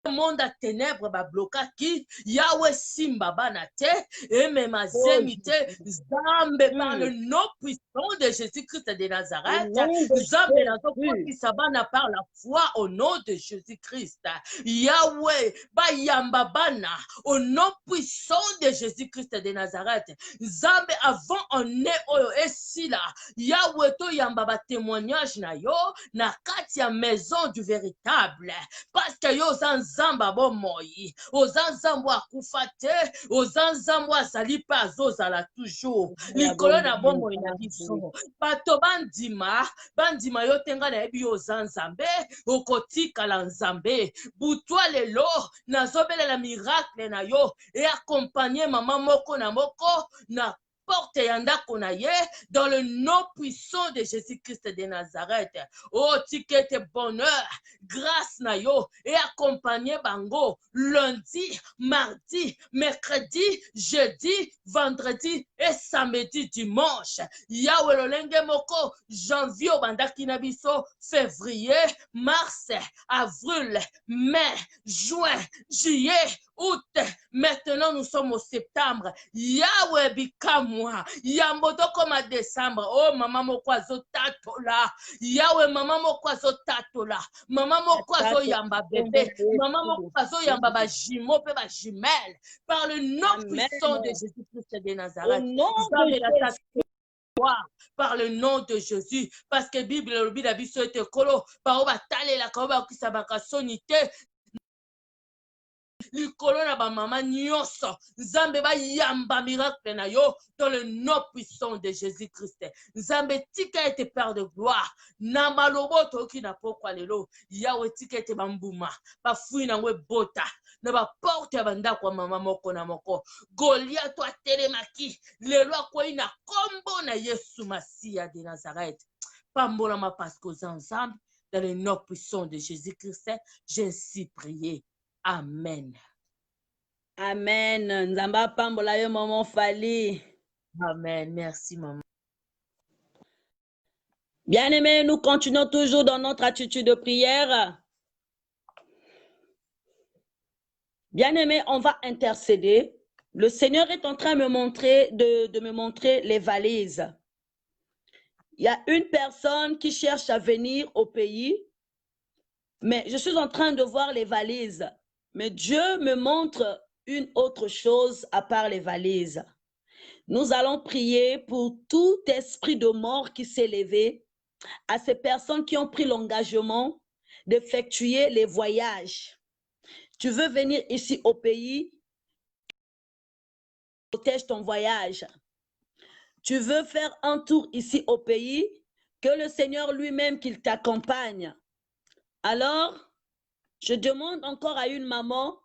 Monde à ténèbres ba blokaki Yahweh simba banate et même azemite zambe par le nom puissant de Jésus-Christ de Nazareth zambe na tokoti sabana par la foi au nom de Jésus-Christ Yahweh ba yamba bana au nom puissant de Jésus-Christ de Nazareth zambe avant on est oyo esila Yahweh to yamba ba témoignage na yo na kati ya maison du véritable parce que yo zamba bomoyi ozanzambo akufate ozanzambo azali pa azozala toujours likolo na bomoyi na biso bato bandima yo tenga na yebi yo ozanzambe okotikala nzambe butwa lelo nazobelela miracle na yo et accompagner mama moko na moko na porte yandako na ye dans le nom puissant de Jésus-Christ de Nazareth. Oh, tikete bonheur, grâce na yo et accompagner bango lundi, mardi, mercredi, jeudi, vendredi et samedi, dimanche. Yahweh lolenge moko, janvier obandaki na biso, février, mars, avril, mai, juin, juillet, août. Maintenant nous sommes au septembre. Yahweh bikamwa. Yambodo comme à décembre. Oh maman mokwazo tatola. Yahweh maman mokwazo tatola. Maman mokwazo yamba bébé. Maman mokwazo yamba ba jumeau pe ba jumelle. Par le nom puissant de Jésus-Christ de Nazareth. Par le nom de Jésus. Parce que Bible le Bible biso ete kolo. Par oba tale la koba kisabaka sonite. likolo na ba mama nyonso nzambe ba yamba miracle na yo dans le nom puissant de Jésus-Christ. Nzambe tika ete Père de gloire na malobo toki na pokwa lelo yawe tika ete bambuma ba fui na we bota na ba porte ya banda kwa mama moko na moko Goliath atelemaki lelo akoyi na kombo na Yesu Masia de Nazareth pambola ma parce que ensemble dans le nom puissant de Jésus-Christ j'ai ainsi prié. Amen. Amen. Nzamba pambola yo maman Fali. Amen. Merci maman. Bien-aimés, nous continuons toujours dans notre attitude de prière. Bien-aimés, on va intercéder. Le Seigneur est en train de me montrer les valises. Il y a une personne qui cherche à venir au pays, mais je suis en train de voir les valises. Mais Dieu me montre une autre chose à part les valises. Nous allons prier pour tout esprit de mort qui s'est levé, à ces personnes qui ont pris l'engagement d'effectuer les voyages. Tu veux venir ici au pays, protège ton voyage. Tu veux faire un tour ici au pays, que le Seigneur lui-même qu'il t'accompagne. Alors, je demande encore à une maman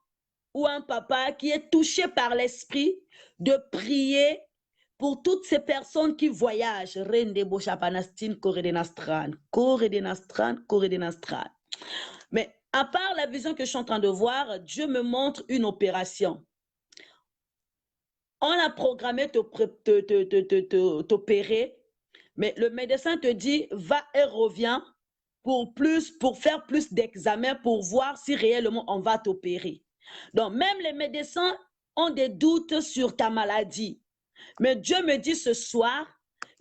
ou un papa qui est touché par l'esprit de prier pour toutes ces personnes qui voyagent. Mais à part la vision que je suis en train de voir, Dieu me montre une opération. On a programmé t'opérer, mais le médecin te dit, va et reviens pour faire plus d'examens pour voir si réellement on va t'opérer. Donc, même les médecins ont des doutes sur ta maladie. Mais Dieu me dit ce soir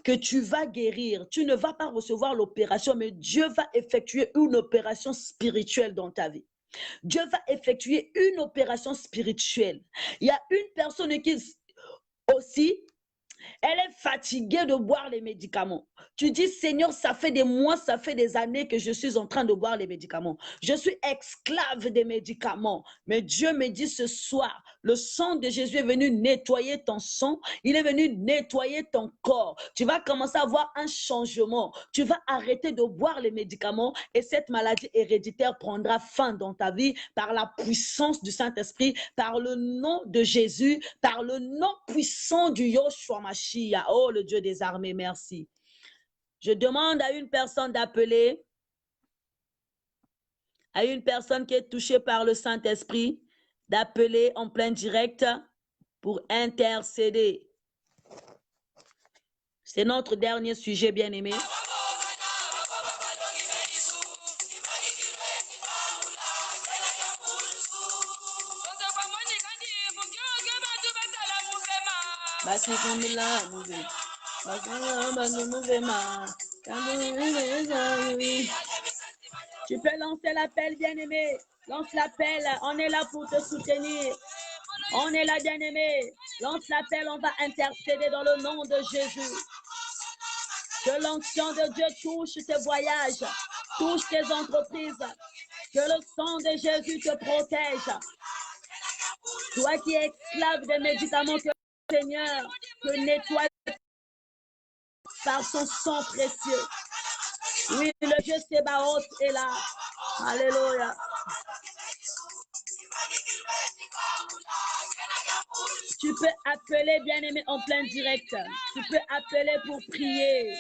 que tu vas guérir. Tu ne vas pas recevoir l'opération, mais Dieu va effectuer une opération spirituelle dans ta vie. Dieu va effectuer une opération spirituelle. Il y a une personne qui aussi, elle est fatiguée de boire les médicaments. Tu dis, Seigneur, ça fait des mois, ça fait des années que je suis en train de boire les médicaments. Je suis esclave des médicaments. Mais Dieu me dit ce soir, le sang de Jésus est venu nettoyer ton sang. Il est venu nettoyer ton corps. Tu vas commencer à avoir un changement. Tu vas arrêter de boire les médicaments et cette maladie héréditaire prendra fin dans ta vie par la puissance du Saint-Esprit, par le nom de Jésus, par le nom puissant du Yoshua Mashiach. Oh, le Dieu des armées, merci. Je demande à une personne d'appeler, à une personne qui est touchée par le Saint-Esprit, d'appeler en plein direct pour intercéder. C'est notre dernier sujet, bien-aimé. Tu peux lancer l'appel, bien-aimé. Lance l'appel. On est là pour te soutenir. On est là, bien-aimé. Lance l'appel. On va intercéder dans le nom de Jésus. Que l'onction de Dieu touche tes voyages, touche tes entreprises. Que le sang de Jésus te protège. Toi qui es esclave des médicaments, que le Seigneur te nettoie par son sang précieux. Oui, le Dieu Sébaoth est là. Alléluia. Tu peux appeler, bien-aimé, en plein direct. Tu peux appeler pour prier.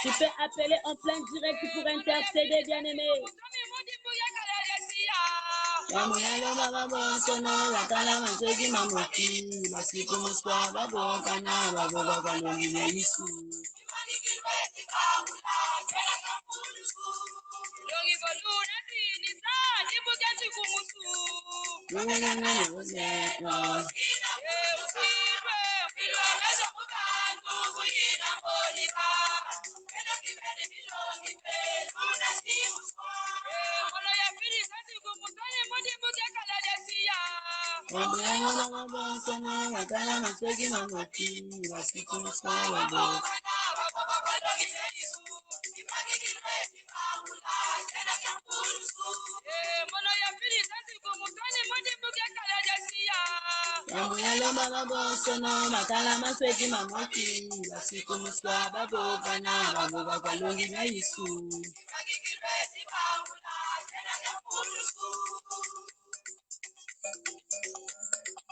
Tu peux appeler en plein direct pour intercéder, bien-aimé.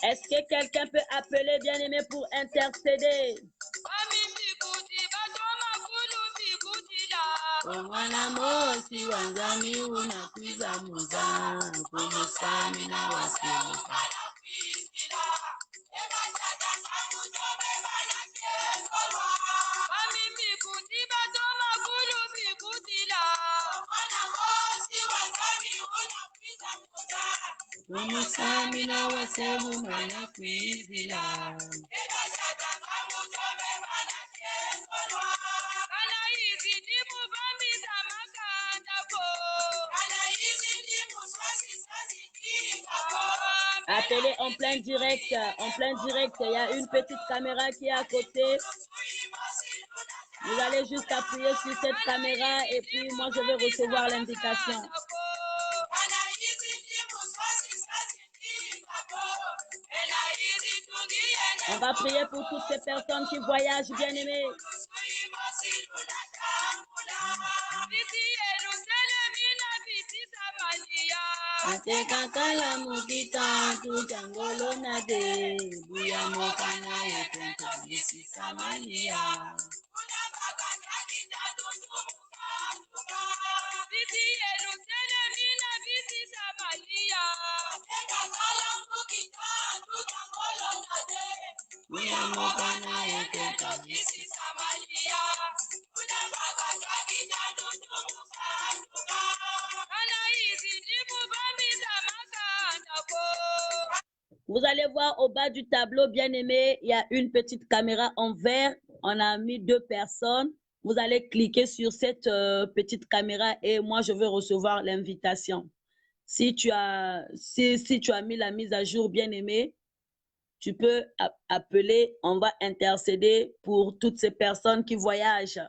Est-ce que quelqu'un peut appeler bien-aimé pour intercéder? Appelez en plein direct, il y a une petite caméra qui est à côté. Vous allez juste appuyer sur cette caméra et puis moi je vais recevoir l'invitation. On va prier pour toutes ces personnes qui voyagent, bien-aimés. Vous allez voir au bas du tableau, bien-aimé, il y a une petite caméra en vert. On a mis 2 personnes. Vous allez cliquer sur cette petite caméra et moi, je vais recevoir l'invitation. Si tu as mis la mise à jour, bien-aimé, tu peux appeler, on va intercéder pour toutes ces personnes qui voyagent.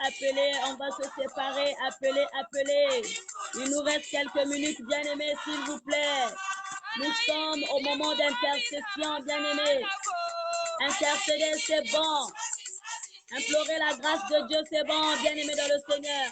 Appelez, on va se séparer, appelez. Il nous reste quelques minutes, bien-aimés, s'il vous plaît. Nous sommes au moment d'intercession, bien-aimés. Intercéder, c'est bon. Implorer la grâce de Dieu, c'est bon, bien-aimés dans le Seigneur.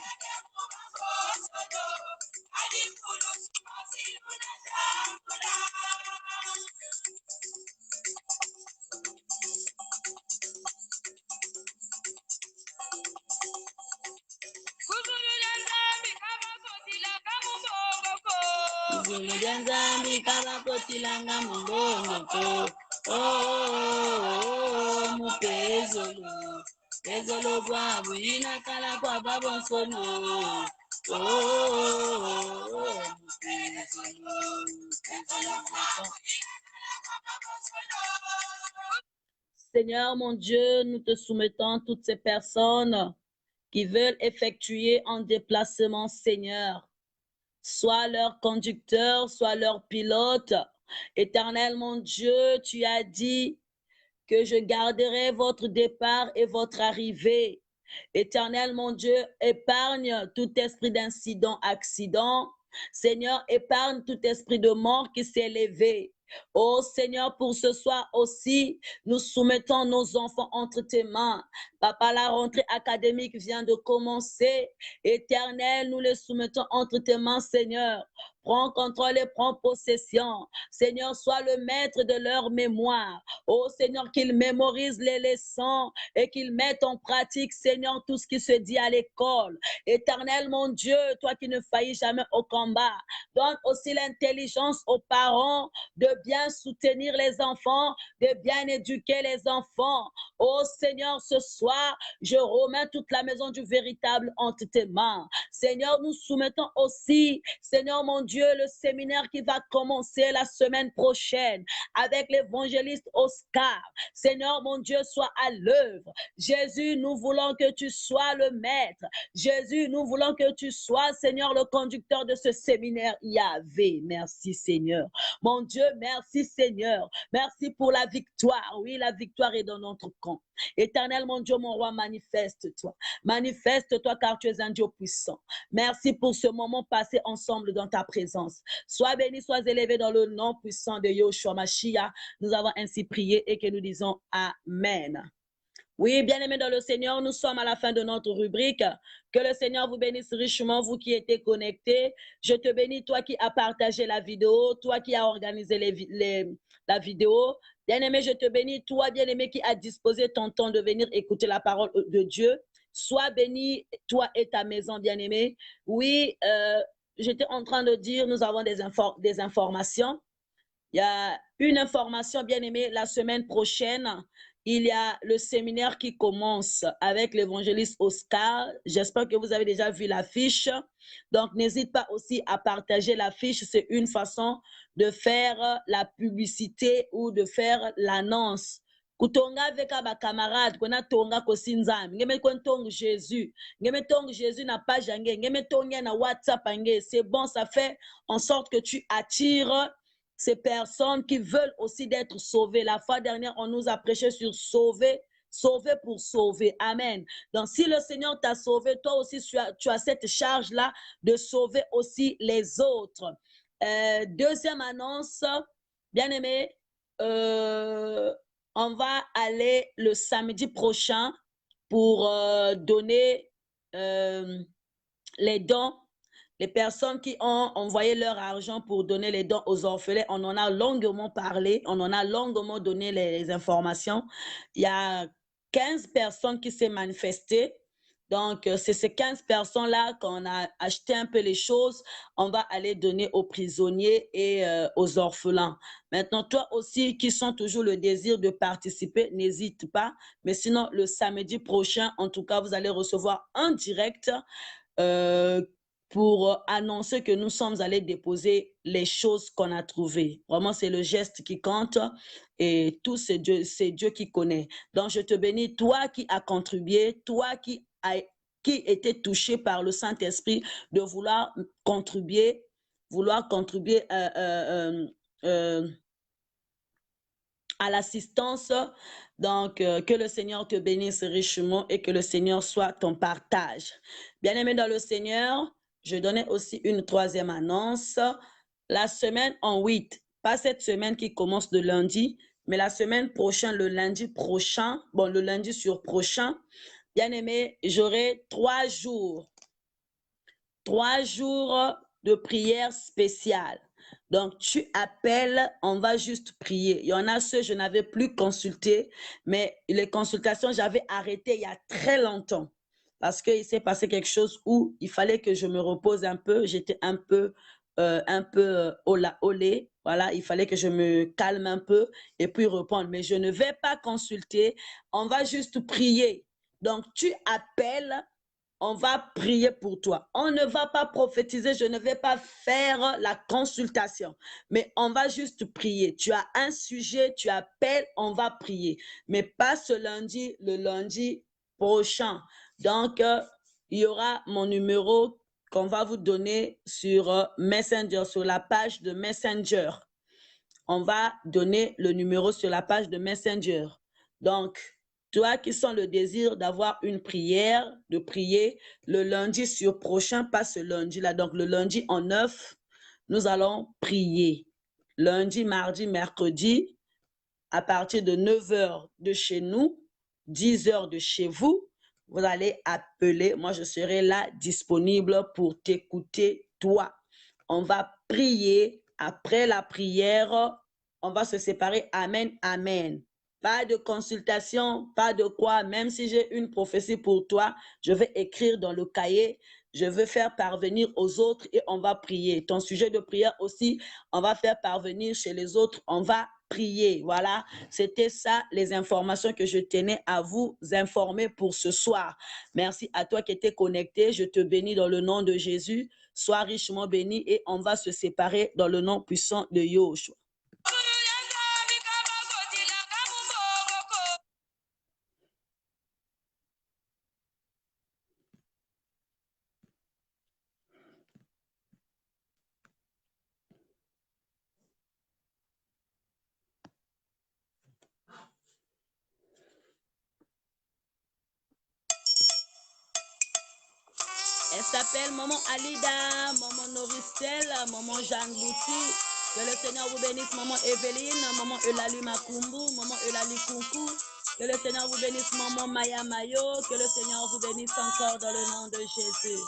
Seigneur, mon Dieu, nous te soumettons toutes ces personnes qui veulent effectuer un déplacement, Seigneur. Soit leur conducteur, soit leur pilote, Éternel mon Dieu, tu as dit que je garderai votre départ et votre arrivée. Éternel mon Dieu, épargne tout esprit d'incident, accident. Seigneur, épargne tout esprit de mort qui s'est levé. Oh Seigneur, pour ce soir aussi, nous soumettons nos enfants entre tes mains. Papa, la rentrée académique vient de commencer. Éternel, nous les soumettons entre tes mains, Seigneur. Prends contrôle et prends possession. Seigneur, sois le maître de leur mémoire. Oh Seigneur, qu'ils mémorisent les leçons et qu'ils mettent en pratique, Seigneur, tout ce qui se dit à l'école. Éternel, mon Dieu, toi qui ne faillis jamais au combat, donne aussi l'intelligence aux parents de bien soutenir les enfants, de bien éduquer les enfants. Oh Seigneur, ce soir, je remets toute la maison du véritable entre tes mains. Seigneur, nous soumettons aussi, Seigneur mon Dieu, le séminaire qui va commencer la semaine prochaine avec l'évangéliste Oscar. Seigneur mon Dieu, sois à l'œuvre. Jésus, nous voulons que tu sois le maître. Jésus, nous voulons que tu sois, Seigneur, le conducteur de ce séminaire Yahvé. Merci Seigneur. Mon Dieu, merci Seigneur. Merci pour la victoire. Oui, la victoire est dans notre camp. Éternel, mon Dieu, mon roi, manifeste-toi. Manifeste-toi car tu es un Dieu puissant. Merci pour ce moment passé ensemble dans ta présence. Sois béni, sois élevé dans le nom puissant de Yoshua Mashiach. Nous avons ainsi prié et que nous disons Amen. Oui, bien-aimés dans le Seigneur, nous sommes à la fin de notre rubrique. Que le Seigneur vous bénisse richement, vous qui étiez connectés. Je te bénis, toi qui as partagé la vidéo, toi qui as organisé la vidéo. Bien-aimé, je te bénis, toi, bien-aimé, qui as disposé ton temps de venir écouter la parole de Dieu. Sois béni, toi et ta maison, bien-aimé. Oui, j'étais en train de dire, nous avons des informations. Il y a une information, bien-aimé, la semaine prochaine, il y a le séminaire qui commence avec l'évangéliste Oscar. J'espère que vous avez déjà vu l'affiche. Donc, n'hésite pas aussi à partager l'affiche. C'est une façon de faire la publicité ou de faire l'annonce. Kutonga avec ma camarade, qu'on a tonga kosinzam, ngeme kontong Jésus, ngeme tong Jésus n'a pas jangé, ngeme tonga na WhatsApp angé. C'est bon, ça fait en sorte que tu attires ces personnes qui veulent aussi d'être sauvées. La fois dernière, on nous a prêché sur sauver, sauver pour sauver. Amen. Donc, si le Seigneur t'a sauvé, toi aussi, tu as cette charge-là de sauver aussi les autres. Deuxième annonce, bien aimé, on va aller le samedi prochain pour donner les dons. Les personnes qui ont envoyé leur argent pour donner les dons aux orphelins, on en a longuement parlé, on en a longuement donné les informations. Il y a 15 personnes qui s'est manifestées. Donc, c'est ces 15 personnes-là qu'on a acheté un peu les choses. On va aller donner aux prisonniers et aux orphelins. Maintenant, toi aussi qui sens toujours le désir de participer, n'hésite pas. Mais sinon, le samedi prochain, en tout cas, vous allez recevoir un direct pour annoncer que nous sommes allés déposer les choses qu'on a trouvées. Vraiment, c'est le geste qui compte et tout, c'est Dieu qui connaît. Donc, je te bénis, toi qui as contribué, toi qui était touché par le Saint-Esprit de vouloir contribuer à l'assistance. Donc, que le Seigneur te bénisse richement et que le Seigneur soit ton partage. Bien-aimé dans le Seigneur, je donnais aussi une troisième annonce. La semaine en 8, pas cette semaine qui commence de lundi, mais la semaine prochaine, le lundi prochain, bon, le lundi sur prochain, bien-aimé, j'aurai 3 jours. 3 jours de prière spéciale. Donc, tu appelles, on va juste prier. Il y en a ceux je n'avais plus consulté, mais les consultations, j'avais arrêté il y a très longtemps parce qu'il s'est passé quelque chose où il fallait que je me repose un peu. J'étais un peu olé. Voilà, il fallait que je me calme un peu et puis reprendre. Mais je ne vais pas consulter, on va juste prier. Donc, tu appelles. On va prier pour toi. On ne va pas prophétiser, je ne vais pas faire la consultation, mais on va juste prier. Tu as un sujet, tu appelles, on va prier. Mais pas ce lundi, le lundi prochain. Donc, il y aura mon numéro qu'on va vous donner sur Messenger, sur la page de Messenger. on va donner le numéro sur la page de Messenger. Donc, toi qui sens le désir d'avoir une prière, de prier le lundi sur prochain, pas ce lundi-là. Donc, le lundi en 9, nous allons prier. Lundi, mardi, mercredi, à partir de 9 h de chez nous, 10 h de chez vous, vous allez appeler. Moi, je serai là disponible pour t'écouter, toi. On va prier. Après la prière, on va se séparer. Amen, amen. Pas de consultation, pas de quoi. Même si j'ai une prophétie pour toi, je vais écrire dans le cahier. Je veux faire parvenir aux autres et on va prier. Ton sujet de prière aussi, on va faire parvenir chez les autres. On va prier. Voilà, c'était ça les informations que je tenais à vous informer pour ce soir. Merci à toi qui étais connecté. Je te bénis dans le nom de Jésus. Sois richement béni et on va se séparer dans le nom puissant de Yahushua. Elle s'appelle Maman Alida, Maman Noristel, Maman Jeanne Bouti. Que le Seigneur vous bénisse, Maman Evelyne, Maman Eulalie Makumbu, Maman Eulalie Koukou. Que le Seigneur vous bénisse, Maman Maya Mayo. Que le Seigneur vous bénisse encore dans le nom de Jésus.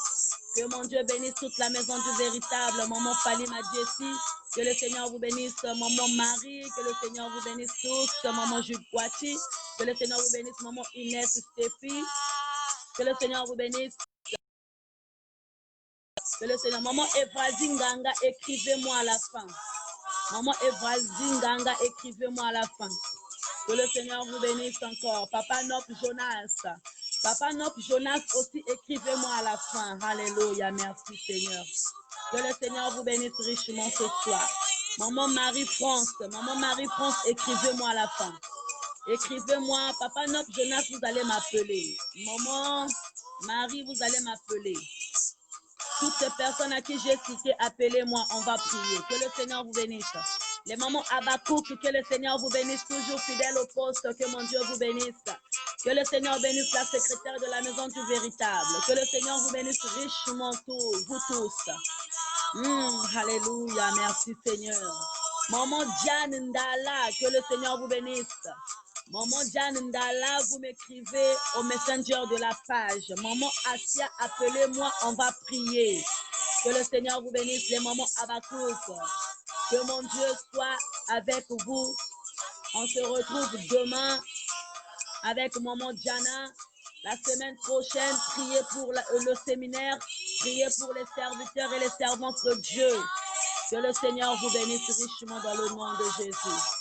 Que mon Dieu bénisse toute la maison du véritable, Maman Falima Jessie. Que le Seigneur vous bénisse, Maman Marie. Que le Seigneur vous bénisse tous, Maman Jules Poiti. Que le Seigneur vous bénisse, Maman Inès Stéphie. Que le Seigneur vous bénisse. Que le Seigneur, Maman Evrazi Nganga, écrivez-moi à la fin. Maman Evrazi Nganga, écrivez-moi à la fin. Que le Seigneur vous bénisse encore. Papa Nop Jonas. Papa Nop Jonas aussi, écrivez-moi à la fin. Alléluia, merci Seigneur. Que le Seigneur vous bénisse richement ce soir. Maman Marie-France. Maman Marie-France, écrivez-moi à la fin. Écrivez-moi. Papa Nop Jonas, vous allez m'appeler. Maman Marie, vous allez m'appeler. Toutes ces personnes à qui j'ai cité, appelez-moi, on va prier. Que le Seigneur vous bénisse. Les mamans Abakouk, que le Seigneur vous bénisse, toujours fidèle au poste, que mon Dieu vous bénisse. Que le Seigneur bénisse la secrétaire de la maison du véritable. Que le Seigneur vous bénisse richement tous, vous tous. Alléluia, merci Seigneur. Maman Diane Ndala, que le Seigneur vous bénisse. Maman Diane Ndala, vous m'écrivez au messenger de la page. Maman Asia, appelez-moi, on va prier. Que le Seigneur vous bénisse, les mamans Abakouk. Que mon Dieu soit avec vous. On se retrouve demain avec Maman Diana. La semaine prochaine, priez pour le séminaire, priez pour les serviteurs et les servantes de Dieu. Que le Seigneur vous bénisse richement dans le nom de Jésus.